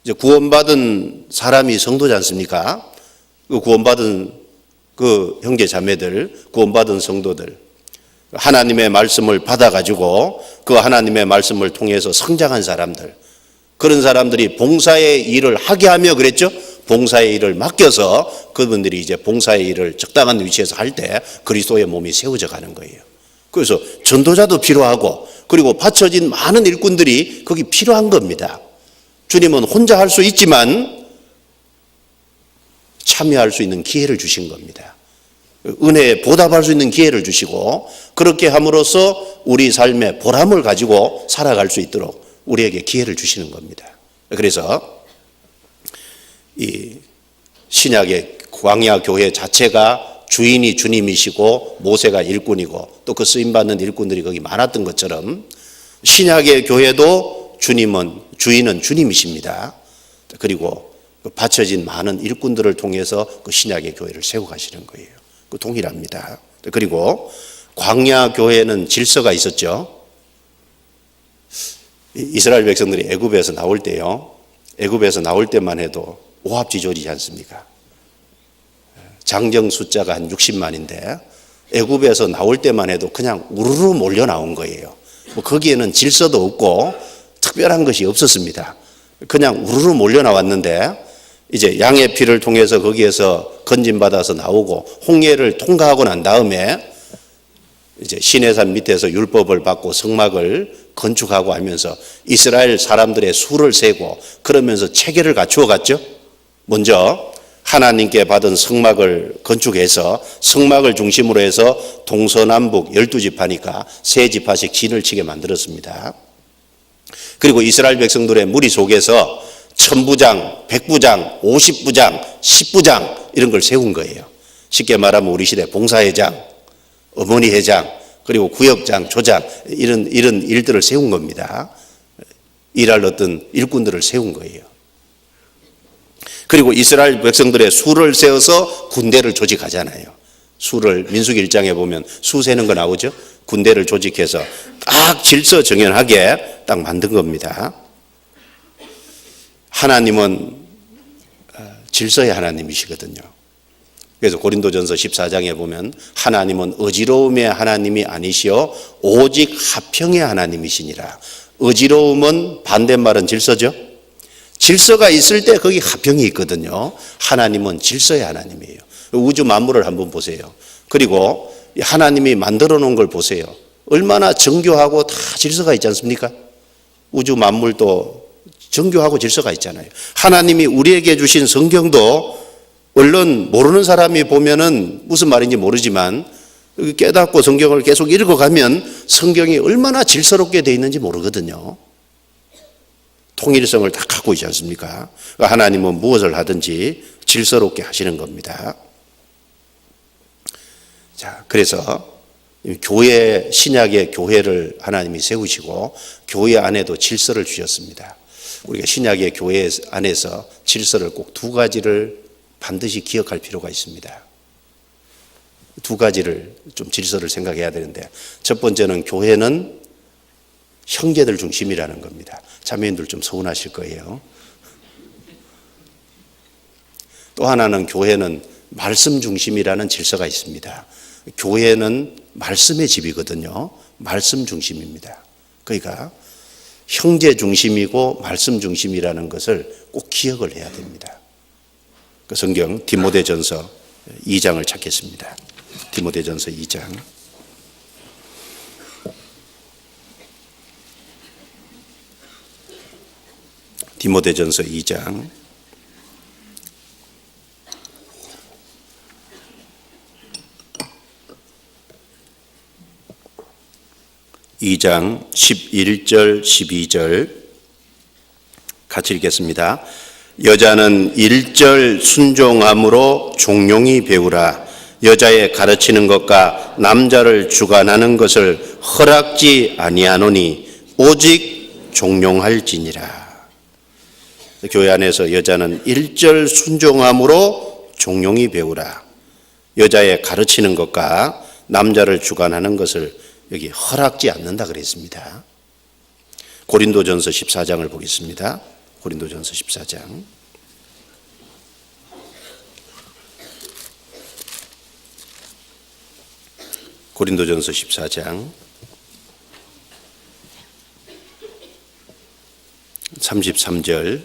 이제 구원받은 사람이 성도지 않습니까? 그 구원받은 그 형제 자매들, 구원받은 성도들, 하나님의 말씀을 받아가지고 그 하나님의 말씀을 통해서 성장한 사람들, 그런 사람들이 봉사의 일을 하게 하며 그랬죠. 봉사의 일을 맡겨서 그분들이 이제 봉사의 일을 적당한 위치에서 할 때 그리스도의 몸이 세워져 가는 거예요. 그래서 전도자도 필요하고 그리고 바쳐진 많은 일꾼들이 거기 필요한 겁니다. 주님은 혼자 할 수 있지만 참여할 수 있는 기회를 주신 겁니다. 은혜에 보답할 수 있는 기회를 주시고 그렇게 함으로써 우리 삶의 보람을 가지고 살아갈 수 있도록 우리에게 기회를 주시는 겁니다. 그래서 이 신약의 광야 교회 자체가 주인이 주님이시고 모세가 일꾼이고 또 그 쓰임받는 일꾼들이 거기 많았던 것처럼 신약의 교회도 주인은 주님이십니다. 그리고 그 바쳐진 많은 일꾼들을 통해서 그 신약의 교회를 세워가시는 거예요. 그 동일합니다. 그리고 광야 교회는 질서가 있었죠. 이스라엘 백성들이 애굽에서 나올 때요, 애굽에서 나올 때만 해도 오합지졸이지 않습니까? 장정 숫자가 한 60만인데 애굽에서 나올 때만 해도 그냥 우르르 몰려 나온 거예요. 뭐 거기에는 질서도 없고 특별한 것이 없었습니다. 그냥 우르르 몰려 나왔는데 이제 양의 피를 통해서 거기에서 건진받아서 나오고 홍해를 통과하고 난 다음에 이제 시내산 밑에서 율법을 받고 성막을 건축하고 하면서 이스라엘 사람들의 수를 세고 그러면서 체계를 갖추어 갔죠. 먼저 하나님께 받은 성막을 건축해서 성막을 중심으로 해서 동서남북 12지파니까 3지파씩 진을 치게 만들었습니다. 그리고 이스라엘 백성들의 무리 속에서 1000부장, 100부장, 50부장, 10부장 이런 걸 세운 거예요. 쉽게 말하면 우리 시대 봉사회장, 어머니 회장, 그리고 구역장, 조장 이런 일들을 세운 겁니다. 일할 어떤 일꾼들을 세운 거예요. 그리고 이스라엘 백성들의 수를 세워서 군대를 조직하잖아요. 수를 민수기 1장에 보면 수 세는 거 나오죠. 군대를 조직해서 딱 질서 정연하게 딱 만든 겁니다. 하나님은 질서의 하나님이시거든요. 그래서 고린도전서 14장에 보면 하나님은 어지러움의 하나님이 아니시오 오직 화평의 하나님이시니라. 어지러움은 반대말은 질서죠. 질서가 있을 때 거기 화평이 있거든요. 하나님은 질서의 하나님이에요. 우주 만물을 한번 보세요. 그리고 하나님이 만들어 놓은 걸 보세요. 얼마나 정교하고 다 질서가 있지 않습니까? 우주 만물도 정교하고 질서가 있잖아요. 하나님이 우리에게 주신 성경도 물론 모르는 사람이 보면은 무슨 말인지 모르지만 깨닫고 성경을 계속 읽어가면 성경이 얼마나 질서롭게 되어 있는지 모르거든요. 통일성을 다 갖고 있지 않습니까? 하나님은 무엇을 하든지 질서롭게 하시는 겁니다. 자, 그래서 교회, 신약의 교회를 하나님이 세우시고 교회 안에도 질서를 주셨습니다. 우리가 신약의 교회 안에서 질서를 꼭 두 가지를 반드시 기억할 필요가 있습니다. 두 가지를 좀 질서를 생각해야 되는데, 첫 번째는 교회는 형제들 중심이라는 겁니다. 자매님들 좀 서운하실 거예요. 또 하나는 교회는 말씀 중심이라는 질서가 있습니다. 교회는 말씀의 집이거든요. 말씀 중심입니다. 그러니까 형제 중심이고 말씀 중심이라는 것을 꼭 기억을 해야 됩니다. 그 성경 디모데전서 2장을 찾겠습니다. 디모데전서 2장. 디모데전서 2장 2장 11절 12절 같이 읽겠습니다. 여자는 1절 순종함으로 종용이 배우라. 여자의 가르치는 것과 남자를 주관하는 것을 허락지 아니하노니 오직 종용할지니라. 교회 안에서 여자는 1절 순종함으로 종용이 배우라. 여자의 가르치는 것과 남자를 주관하는 것을 여기 허락지 않는다 그랬습니다. 고린도전서 14장을 보겠습니다. 고린도전서 14장. 고린도전서 14장 33절.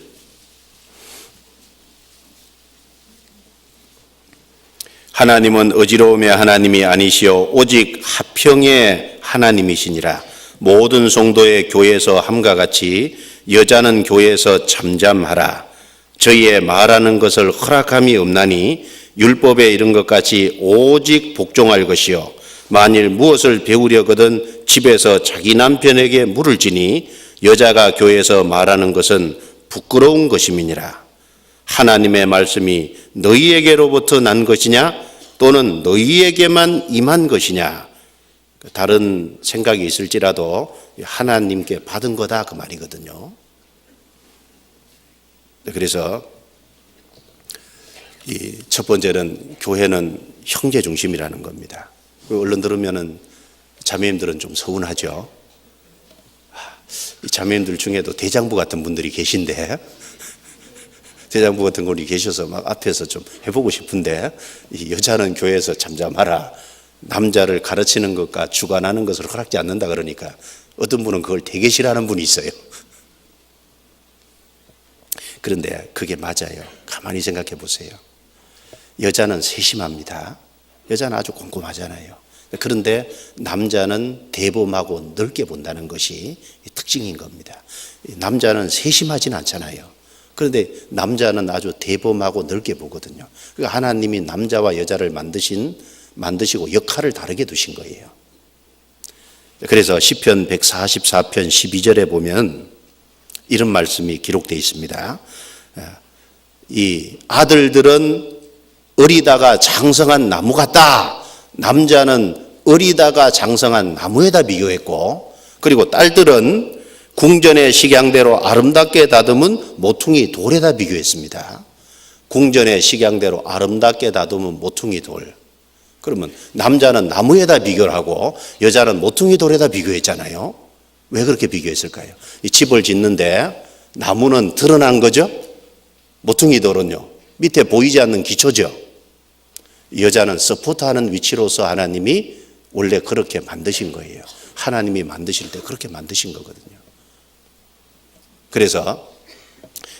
하나님은 어지러움의 하나님이 아니시오 오직 화평의 하나님이시니라. 모든 성도의 교회에서 함과 같이 여자는 교회에서 잠잠하라. 저희의 말하는 것을 허락함이 없나니 율법에 이른 것 같이 오직 복종할 것이요 만일 무엇을 배우려거든 집에서 자기 남편에게 물을 지니 여자가 교회에서 말하는 것은 부끄러운 것임이니라. 하나님의 말씀이 너희에게로부터 난 것이냐 또는 너희에게만 임한 것이냐. 다른 생각이 있을지라도 하나님께 받은 거다 그 말이거든요. 그래서 이 첫 번째는 교회는 형제 중심이라는 겁니다. 얼른 들으면은 자매님들은 좀 서운하죠. 이 자매님들 중에도 대장부 같은 분들이 계신데 대장부 같은 분이 계셔서 막 앞에서 좀 해보고 싶은데 이 여자는 교회에서 잠잠하라. 남자를 가르치는 것과 주관하는 것을 허락지 않는다 그러니까 어떤 분은 그걸 되게 싫어하는 분이 있어요. 그런데 그게 맞아요. 가만히 생각해 보세요. 여자는 세심합니다. 여자는 아주 꼼꼼하잖아요. 그런데 남자는 대범하고 넓게 본다는 것이 특징인 겁니다. 남자는 세심하진 않잖아요. 그런데 남자는 아주 대범하고 넓게 보거든요. 그러니까 하나님이 남자와 여자를 만드시고 역할을 다르게 두신 거예요. 그래서 시편 144편 12절에 보면 이런 말씀이 기록되어 있습니다. 이 아들들은 어리다가 장성한 나무 같다. 남자는 어리다가 장성한 나무에다 비교했고, 그리고 딸들은 궁전의 식양대로 아름답게 다듬은 모퉁이 돌에다 비교했습니다. 궁전의 식양대로 아름답게 다듬은 모퉁이 돌. 그러면 남자는 나무에다 비교를 하고 여자는 모퉁이 돌에다 비교했잖아요. 왜 그렇게 비교했을까요? 이 집을 짓는데 나무는 드러난 거죠. 모퉁이 돌은요, 밑에 보이지 않는 기초죠. 여자는 서포트하는 위치로서 하나님이 원래 그렇게 만드신 거예요. 하나님이 만드실 때 그렇게 만드신 거거든요. 그래서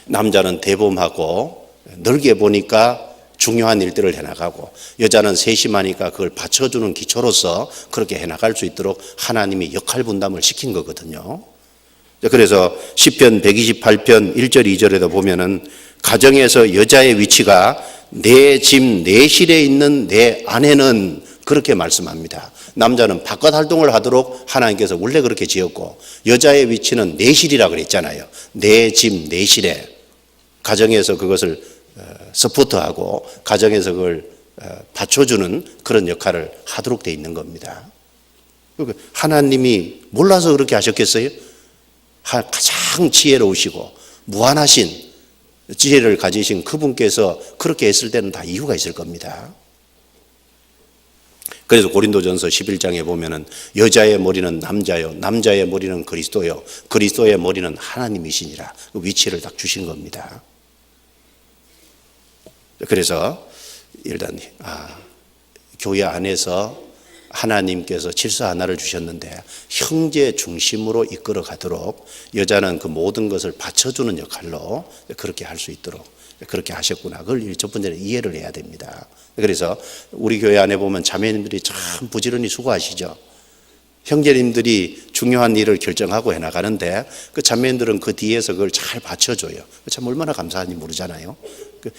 남자는 대범하고 넓게 보니까 중요한 일들을 해나가고, 여자는 세심하니까 그걸 받쳐주는 기초로서 그렇게 해나갈 수 있도록 하나님이 역할 분담을 시킨 거거든요. 그래서 시편 128편 1절 2절에도 보면은 가정에서 여자의 위치가 내 집 내실에 있는 내 아내는 그렇게 말씀합니다. 남자는 바깥 활동을 하도록 하나님께서 원래 그렇게 지었고, 여자의 위치는 내실이라 그랬잖아요. 내 집 내실에 가정에서 그것을 서포트하고 가정에서 그걸 받쳐주는 그런 역할을 하도록 되어 있는 겁니다. 하나님이 몰라서 그렇게 하셨겠어요? 가장 지혜로우시고 무한하신 지혜를 가지신 그분께서 그렇게 했을 때는 다 이유가 있을 겁니다. 그래서 고린도전서 11장에 보면은 여자의 머리는 남자요, 남자의 머리는 그리스도요, 그리스도의 머리는 하나님이시니라, 그 위치를 딱 주신 겁니다. 그래서 일단 교회 안에서 하나님께서 질서 하나를 주셨는데 형제 중심으로 이끌어 가도록 여자는 그 모든 것을 받쳐주는 역할로 그렇게 할 수 있도록 그렇게 하셨구나. 그걸 첫 번째는 이해를 해야 됩니다. 그래서 우리 교회 안에 보면 자매님들이 참 부지런히 수고하시죠. 형제님들이 중요한 일을 결정하고 해나가는데 그 자매님들은 그 뒤에서 그걸 잘 받쳐줘요. 참 얼마나 감사한지 모르잖아요.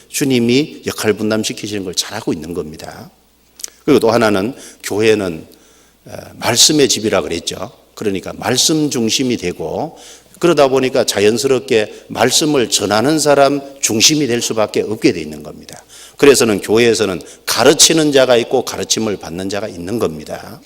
주님이 역할 분담시키시는 걸 잘하고 있는 겁니다. 그리고 또 하나는 교회는 말씀의 집이라 그랬죠. 그러니까 말씀 중심이 되고, 그러다 보니까 자연스럽게 말씀을 전하는 사람 중심이 될 수밖에 없게 돼 있는 겁니다. 그래서는 교회에서는 가르치는 자가 있고 가르침을 받는 자가 있는 겁니다.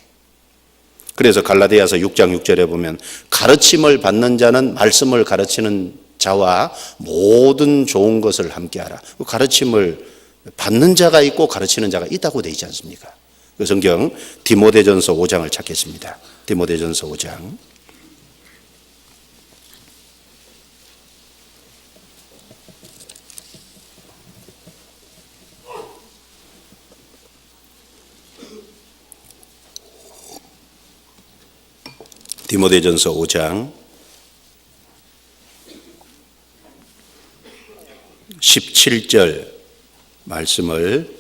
그래서 갈라디아서 6장 6절에 보면 가르침을 받는 자는 말씀을 가르치는 자와 모든 좋은 것을 함께하라. 가르침을 받는 자가 있고 가르치는 자가 있다고 되어 있지 않습니까? 그 성경 디모데전서 5장을 찾겠습니다. 디모데전서 5장. 디모데전서 5장 17절 말씀을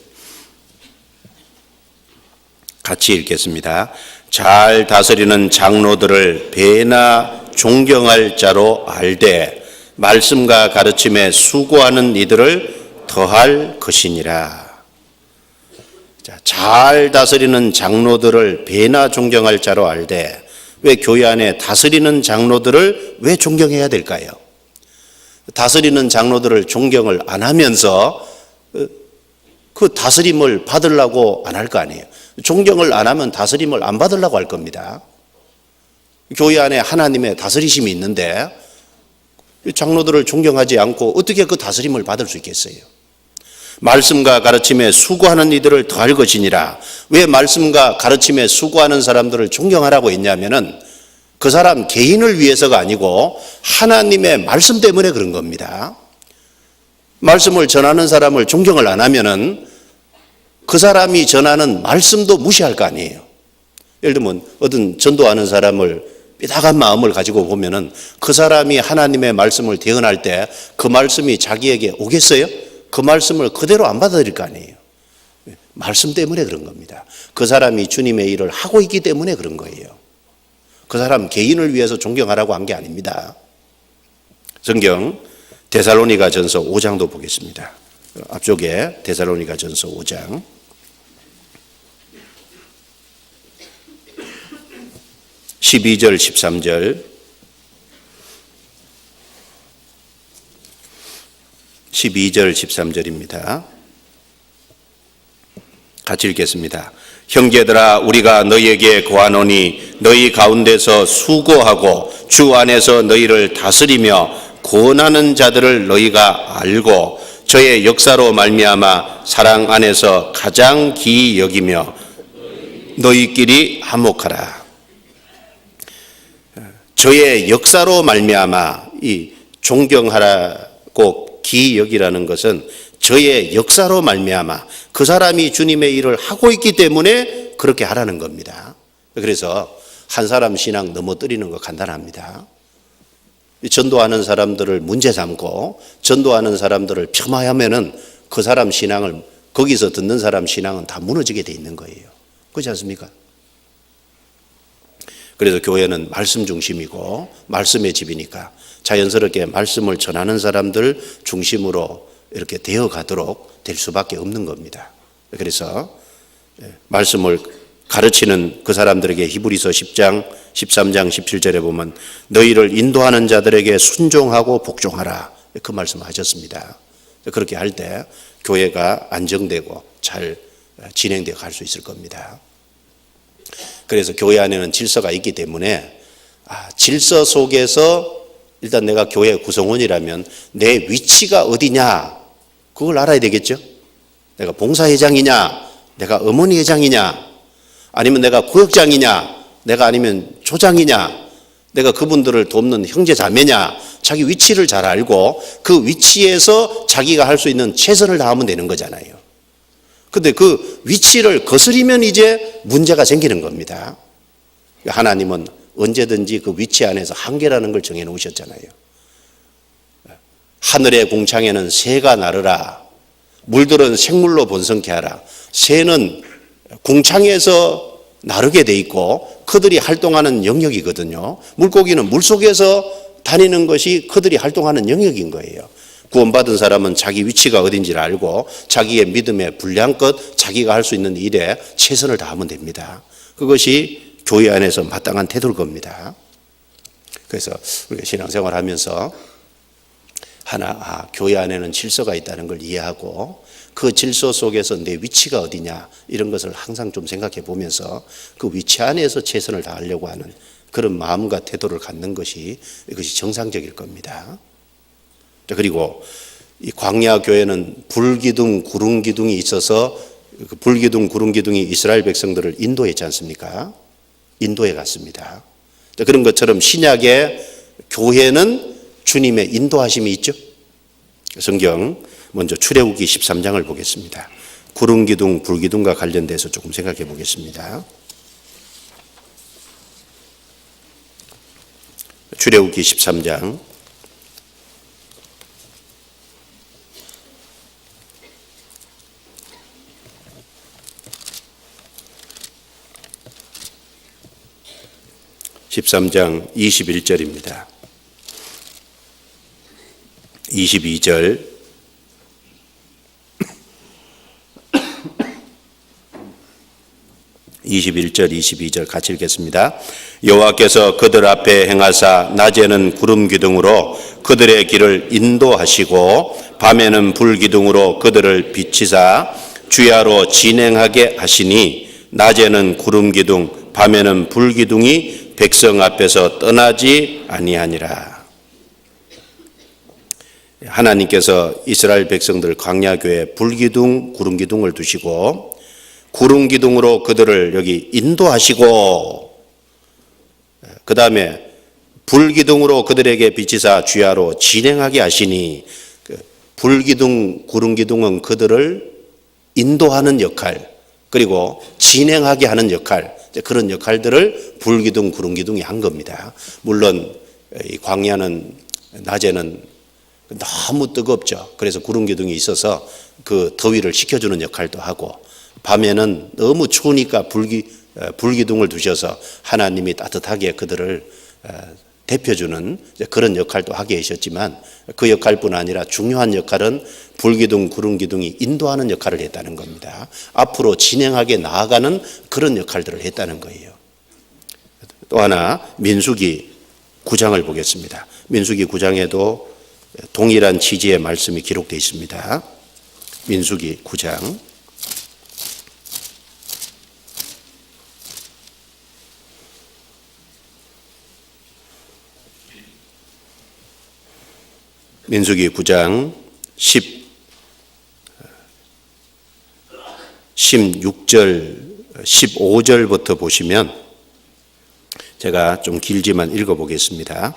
같이 읽겠습니다. 잘 다스리는 장로들을 배나 존경할 자로 알되 말씀과 가르침에 수고하는 이들을 더할 것이니라. 잘 다스리는 장로들을 배나 존경할 자로 알되, 왜 교회 안에 다스리는 장로들을 왜 존경해야 될까요? 다스리는 장로들을 존경을 안 하면서 그 다스림을 받으려고 안 할 거 아니에요. 존경을 안 하면 다스림을 안 받으려고 할 겁니다. 교회 안에 하나님의 다스리심이 있는데 장로들을 존경하지 않고 어떻게 그 다스림을 받을 수 있겠어요? 말씀과 가르침에 수고하는 이들을 더할 것이니라. 왜 말씀과 가르침에 수고하는 사람들을 존경하라고 했냐면은 그 사람 개인을 위해서가 아니고 하나님의 말씀 때문에 그런 겁니다. 말씀을 전하는 사람을 존경을 안 하면은 그 사람이 전하는 말씀도 무시할 거 아니에요. 예를 들면 어떤 전도하는 사람을 삐딱한 마음을 가지고 보면은 그 사람이 하나님의 말씀을 대언할 때 그 말씀이 자기에게 오겠어요? 그 말씀을 그대로 안 받아들일 거 아니에요. 말씀 때문에 그런 겁니다. 그 사람이 주님의 일을 하고 있기 때문에 그런 거예요. 그 사람 개인을 위해서 존경하라고 한 게 아닙니다. 성경 데살로니가 전서 5장도 보겠습니다. 앞쪽에 데살로니가 전서 5장 12절 13절 12절 13절입니다. 같이 읽겠습니다. 형제들아, 우리가 너희에게 고하노니 너희 가운데서 수고하고 주 안에서 너희를 다스리며 권하는 자들을 너희가 알고 저의 역사로 말미암아 사랑 안에서 가장 기이 여기며 너희끼리 화목하라. 저의 역사로 말미암아, 이 존경하라고 기이 여기라는 것은 저의 역사로 말미암아 그 사람이 주님의 일을 하고 있기 때문에 그렇게 하라는 겁니다. 그래서 한 사람 신앙 넘어뜨리는 거 간단합니다. 전도하는 사람들을 문제 삼고 전도하는 사람들을 폄하하면은 그 사람 신앙을, 거기서 듣는 사람 신앙은 다 무너지게 돼 있는 거예요. 그렇지 않습니까? 그래서 교회는 말씀 중심이고 말씀의 집이니까 자연스럽게 말씀을 전하는 사람들 중심으로 이렇게 되어 가도록 될 수밖에 없는 겁니다. 그래서 말씀을 가르치는 그 사람들에게 히브리서 10장, 13장, 17절에 보면 너희를 인도하는 자들에게 순종하고 복종하라, 그 말씀하셨습니다. 그렇게 할 때 교회가 안정되고 잘 진행되어 갈 수 있을 겁니다. 그래서 교회 안에는 질서가 있기 때문에 질서 속에서 일단 내가 교회 구성원이라면 내 위치가 어디냐, 그걸 알아야 되겠죠. 내가 봉사회장이냐, 내가 어머니 회장이냐, 아니면 내가 구역장이냐, 내가 아니면 조장이냐, 내가 그분들을 돕는 형제 자매냐, 자기 위치를 잘 알고 그 위치에서 자기가 할 수 있는 최선을 다하면 되는 거잖아요. 근데 그 위치를 거스리면 이제 문제가 생기는 겁니다. 하나님은 언제든지 그 위치 안에서 한계라는 걸 정해 놓으셨잖아요. 하늘의 궁창에는 새가 나르라, 물들은 생물로 번성케 하라. 새는 궁창에서 나르게 돼 있고 그들이 활동하는 영역이거든요. 물고기는 물속에서 다니는 것이 그들이 활동하는 영역인 거예요. 구원받은 사람은 자기 위치가 어딘지를 알고 자기의 믿음에 분량껏 자기가 할 수 있는 일에 최선을 다하면 됩니다. 그것이 교회 안에서 마땅한 태도일 겁니다. 그래서 우리가 신앙생활 하면서 교회 안에는 질서가 있다는 걸 이해하고 그 질서 속에서 내 위치가 어디냐, 이런 것을 항상 좀 생각해 보면서 그 위치 안에서 최선을 다하려고 하는 그런 마음과 태도를 갖는 것이, 이것이 정상적일 겁니다. 그리고 이 광야 교회는 불기둥, 구름기둥이 있어서 그 불기둥, 구름기둥이 이스라엘 백성들을 인도했지 않습니까? 인도에 갔습니다. 그런 것처럼 신약의 교회는 주님의 인도하심이 있죠. 성경 먼저 출애굽기 13장을 보겠습니다. 구름기둥, 불기둥과 관련돼서 조금 생각해 보겠습니다. 출애굽기 13장 13장 21절입니다. 22절, 21절, 22절 같이 읽겠습니다. 여호와께서 그들 앞에 행하사 낮에는 구름 기둥으로 그들의 길을 인도하시고 밤에는 불 기둥으로 그들을 비치사 주야로 진행하게 하시니 낮에는 구름 기둥, 밤에는 불 기둥이 백성 앞에서 떠나지 아니하니라. 하나님께서 이스라엘 백성들 광야교에 불기둥, 구름기둥을 두시고 구름기둥으로 그들을 여기 인도하시고 그 다음에 불기둥으로 그들에게 비치사 주야로 진행하게 하시니, 불기둥, 구름기둥은 그들을 인도하는 역할, 그리고 진행하게 하는 역할, 그런 역할들을 불기둥, 구름기둥이 한 겁니다. 물론 이 광야는 낮에는 너무 뜨겁죠. 그래서 구름기둥이 있어서 그 더위를 식혀주는 역할도 하고, 밤에는 너무 추우니까 불기둥을 두셔서 하나님이 따뜻하게 그들을 대표주는 그런 역할도 하게 하셨지만, 그 역할뿐 아니라 중요한 역할은 불기둥, 구름기둥이 인도하는 역할을 했다는 겁니다. 앞으로 진행하게 나아가는 그런 역할들을 했다는 거예요. 또 하나 민수기 9장을 보겠습니다. 민수기 9장에도 동일한 취지의 말씀이 기록되어 있습니다. 민수기 9장 민수기 9장 16절, 15절부터 보시면 제가 좀 길지만 읽어보겠습니다.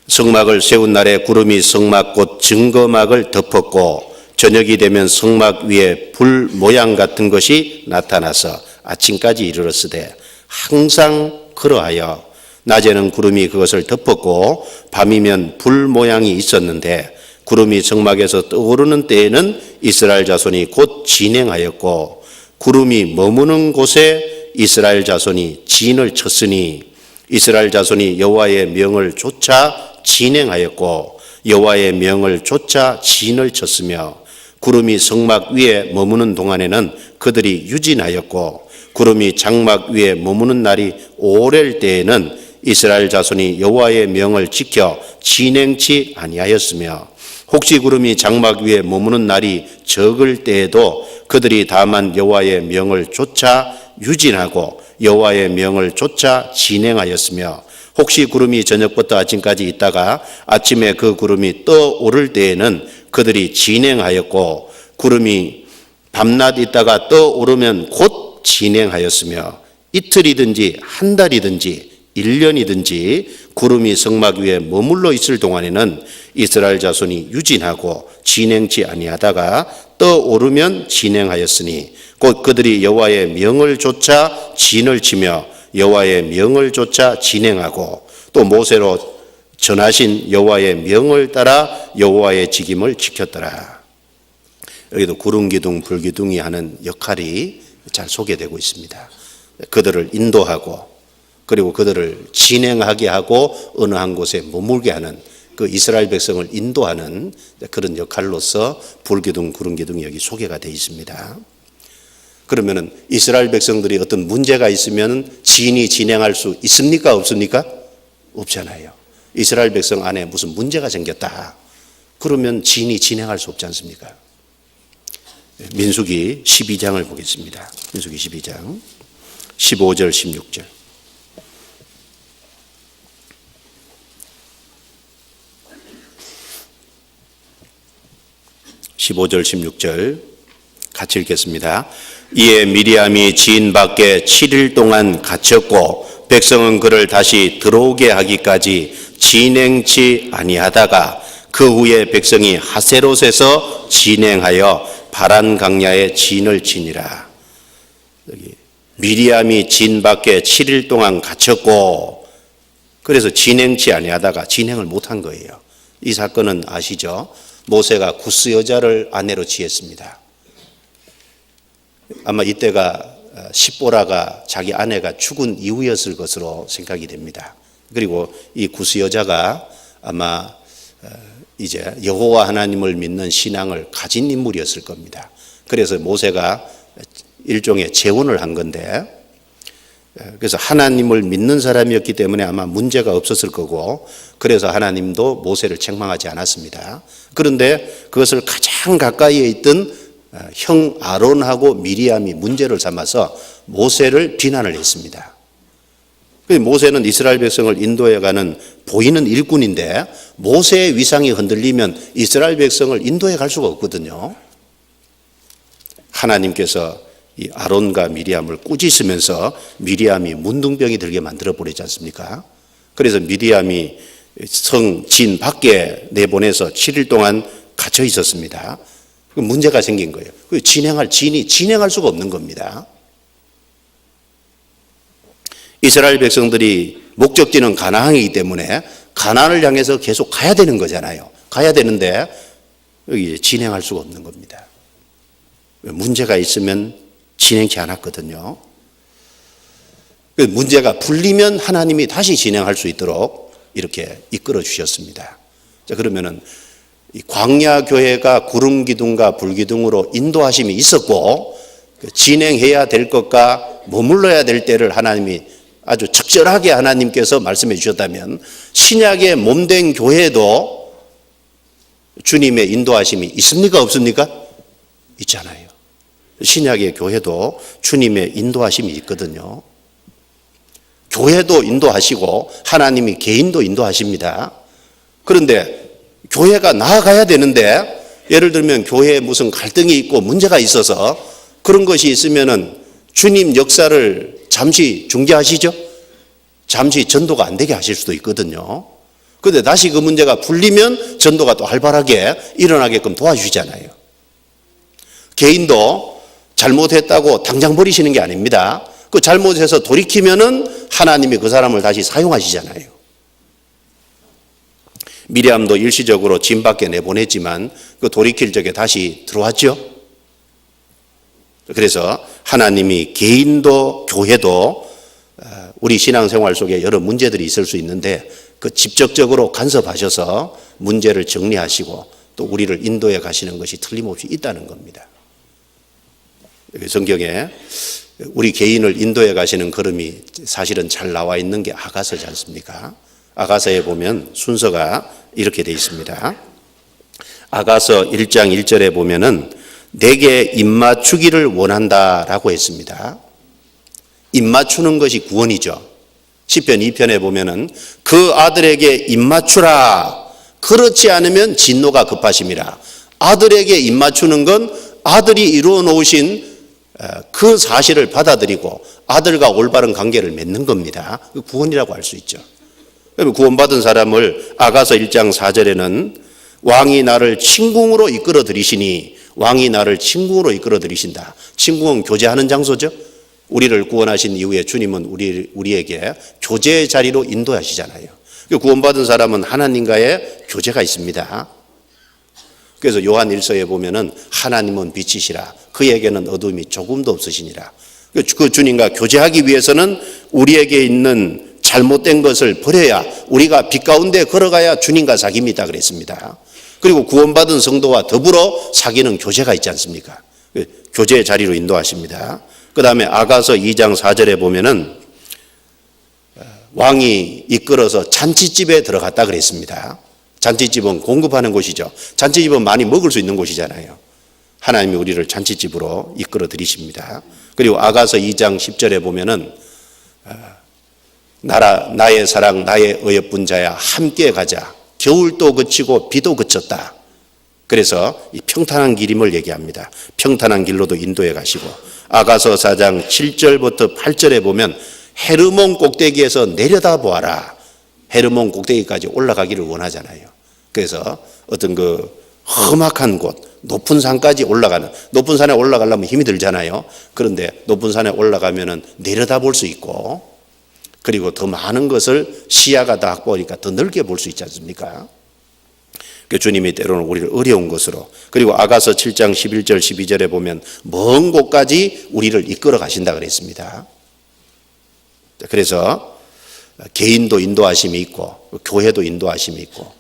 성막을 세운 날에 구름이 성막 곧 증거막을 덮었고 저녁이 되면 성막 위에 불 모양 같은 것이 나타나서 아침까지 이르렀으되 항상 그러하여 낮에는 구름이 그것을 덮었고 밤이면 불 모양이 있었는데 구름이 성막에서 떠오르는 때에는 이스라엘 자손이 곧 진행하였고 구름이 머무는 곳에 이스라엘 자손이 진을 쳤으니 이스라엘 자손이 여호와의 명을 쫓아 진행하였고 여호와의 명을 쫓아 진을 쳤으며 구름이 성막 위에 머무는 동안에는 그들이 유진하였고 구름이 장막 위에 머무는 날이 오랠 때에는 이스라엘 자손이 여호와의 명을 지켜 진행치 아니하였으며 혹시 구름이 장막 위에 머무는 날이 적을 때에도 그들이 다만 여호와의 명을 쫓아 유진하고 여호와의 명을 쫓아 진행하였으며 혹시 구름이 저녁부터 아침까지 있다가 아침에 그 구름이 떠오를 때에는 그들이 진행하였고 구름이 밤낮 있다가 떠오르면 곧 진행하였으며 이틀이든지 한 달이든지 1년이든지 구름이 성막 위에 머물러 있을 동안에는 이스라엘 자손이 유진하고 진행치 아니하다가 떠오르면 진행하였으니 곧 그들이 여호와의 명을 쫓아 진을 치며 여호와의 명을 쫓아 진행하고 또 모세로 전하신 여호와의 명을 따라 여호와의 직임을 지켰더라. 여기도 구름 기둥 불 기둥이 하는 역할이 잘 소개되고 있습니다. 그들을 인도하고 그리고 그들을 진행하게 하고 어느 한 곳에 머물게 하는 그 이스라엘 백성을 인도하는 그런 역할로서 불기둥, 구름기둥이 여기 소개가 되어 있습니다. 그러면은 이스라엘 백성들이 어떤 문제가 있으면 진이 진행할 수 있습니까? 없습니까? 없잖아요. 이스라엘 백성 안에 무슨 문제가 생겼다. 그러면 진이 진행할 수 없지 않습니까? 민수기 12장을 보겠습니다. 민수기 12장 15절 16절. 15절 16절 같이 읽겠습니다. 이에 미리암이 진 밖에 7일 동안 갇혔고 백성은 그를 다시 들어오게 하기까지 진행치 아니하다가 그 후에 백성이 하세롯에서 진행하여 바란 강야에 진을 치니라. 여기 미리암이 진 밖에 7일 동안 갇혔고 그래서 진행치 아니하다가 진행을 못한 거예요. 이 사건은 아시죠? 모세가 구스 여자를 아내로 취했습니다. 아마 이때가 십보라가 자기 아내가 죽은 이후였을 것으로 생각이 됩니다. 그리고 이 구스 여자가 아마 이제 여호와 하나님을 믿는 신앙을 가진 인물이었을 겁니다. 그래서 모세가 일종의 재혼을 한 건데 그래서 하나님을 믿는 사람이었기 때문에 아마 문제가 없었을 거고 그래서 하나님도 모세를 책망하지 않았습니다. 그런데 그것을 가장 가까이에 있던 형 아론하고 미리암이 문제를 삼아서 모세를 비난을 했습니다. 모세는 이스라엘 백성을 인도해가는 보이는 일꾼인데 모세의 위상이 흔들리면 이스라엘 백성을 인도해 갈 수가 없거든요. 하나님께서 이 아론과 미리암을 꾸짖으면서 미리암이 문둥병이 들게 만들어 버리지 않습니까? 그래서 미리암이 성진 밖에 내보내서 7일 동안 갇혀 있었습니다. 문제가 생긴 거예요. 진이 진행할 수가 없는 겁니다. 이스라엘 백성들이 목적지는 가나안이기 때문에 가나안을 향해서 계속 가야 되는 거잖아요. 가야 되는데 여기 진행할 수가 없는 겁니다. 문제가 있으면 진행치 않았거든요. 문제가 풀리면 하나님이 다시 진행할 수 있도록 이렇게 이끌어 주셨습니다. 자, 그러면은 이 광야 교회가 구름 기둥과 불 기둥으로 인도하심이 있었고 진행해야 될 것과 머물러야 될 때를 하나님이 아주 적절하게 하나님께서 말씀해 주셨다면 신약의 몸된 교회도 주님의 인도하심이 있습니까? 없습니까? 있잖아요. 신약의 교회도 주님의 인도하심이 있거든요. 교회도 인도하시고 하나님이 개인도 인도하십니다. 그런데 교회가 나아가야 되는데, 예를 들면 교회에 무슨 갈등이 있고 문제가 있어서 그런 것이 있으면은 주님 역사를 잠시 중지하시죠? 잠시 전도가 안 되게 하실 수도 있거든요. 그런데 다시 그 문제가 풀리면 전도가 또 활발하게 일어나게끔 도와주시잖아요. 개인도 잘못했다고 당장 버리시는 게 아닙니다. 그 잘못해서 돌이키면은 하나님이 그 사람을 다시 사용하시잖아요. 미리암도 일시적으로 진 밖에 내보냈지만 그 돌이킬 적에 다시 들어왔죠. 그래서 하나님이 개인도 교회도 우리 신앙생활 속에 여러 문제들이 있을 수 있는데 그 직접적으로 간섭하셔서 문제를 정리하시고 또 우리를 인도해 가시는 것이 틀림없이 있다는 겁니다. 성경에 우리 개인을 인도해 가시는 걸음이 사실은 잘 나와 있는 게 아가서지 않습니까? 아가서에 보면 순서가 이렇게 되어 있습니다. 아가서 1장 1절에 보면은 내게 입맞추기를 원한다라고 했습니다. 입맞추는 것이 구원이죠. 시편 2편에 보면은 그 아들에게 입맞추라. 그렇지 않으면 진노가 급하심이라. 아들에게 입맞추는 건 아들이 이루어 놓으신 그 사실을 받아들이고 아들과 올바른 관계를 맺는 겁니다. 구원이라고 할 수 있죠. 구원받은 사람을 아가서 1장 4절에는 왕이 나를 친궁으로 이끌어 들이시니, 왕이 나를 친궁으로 이끌어 들이신다. 친궁은 교제하는 장소죠. 우리를 구원하신 이후에 주님은 우리에게 교제의 자리로 인도하시잖아요. 구원받은 사람은 하나님과의 교제가 있습니다. 그래서 요한 1서에 보면은 하나님은 빛이시라 그에게는 어둠이 조금도 없으시니라. 그 주님과 교제하기 위해서는 우리에게 있는 잘못된 것을 버려야, 우리가 빛 가운데 걸어가야 주님과 사귑니다 그랬습니다. 그리고 구원받은 성도와 더불어 사귀는 교제가 있지 않습니까? 교제의 자리로 인도하십니다. 그 다음에 아가서 2장 4절에 보면은 왕이 이끌어서 잔치집에 들어갔다 그랬습니다. 잔치집은 공급하는 곳이죠. 잔치집은 많이 먹을 수 있는 곳이잖아요. 하나님이 우리를 잔치집으로 이끌어 들이십니다. 그리고 아가서 2장 10절에 보면은 나의 사랑 나의 어여쁜 자야 함께 가자. 겨울도 그치고 비도 그쳤다. 그래서 이 평탄한 길임을 얘기합니다. 평탄한 길로도 인도해 가시고, 아가서 4장 7절부터 8절에 보면 헤르몬 꼭대기에서 내려다 보아라. 헤르몬 꼭대기까지 올라가기를 원하잖아요. 그래서 어떤 그 험악한 곳, 높은 산까지 올라가는, 높은 산에 올라가려면 힘이 들잖아요. 그런데 높은 산에 올라가면은 내려다 볼 수 있고, 그리고 더 많은 것을 시야가 다 확보하니까 더 넓게 볼 수 있지 않습니까? 주님이 때로는 우리를 어려운 것으로, 그리고 아가서 7장 11절 12절에 보면 먼 곳까지 우리를 이끌어 가신다 그랬습니다. 그래서 개인도 인도하심이 있고 교회도 인도하심이 있고,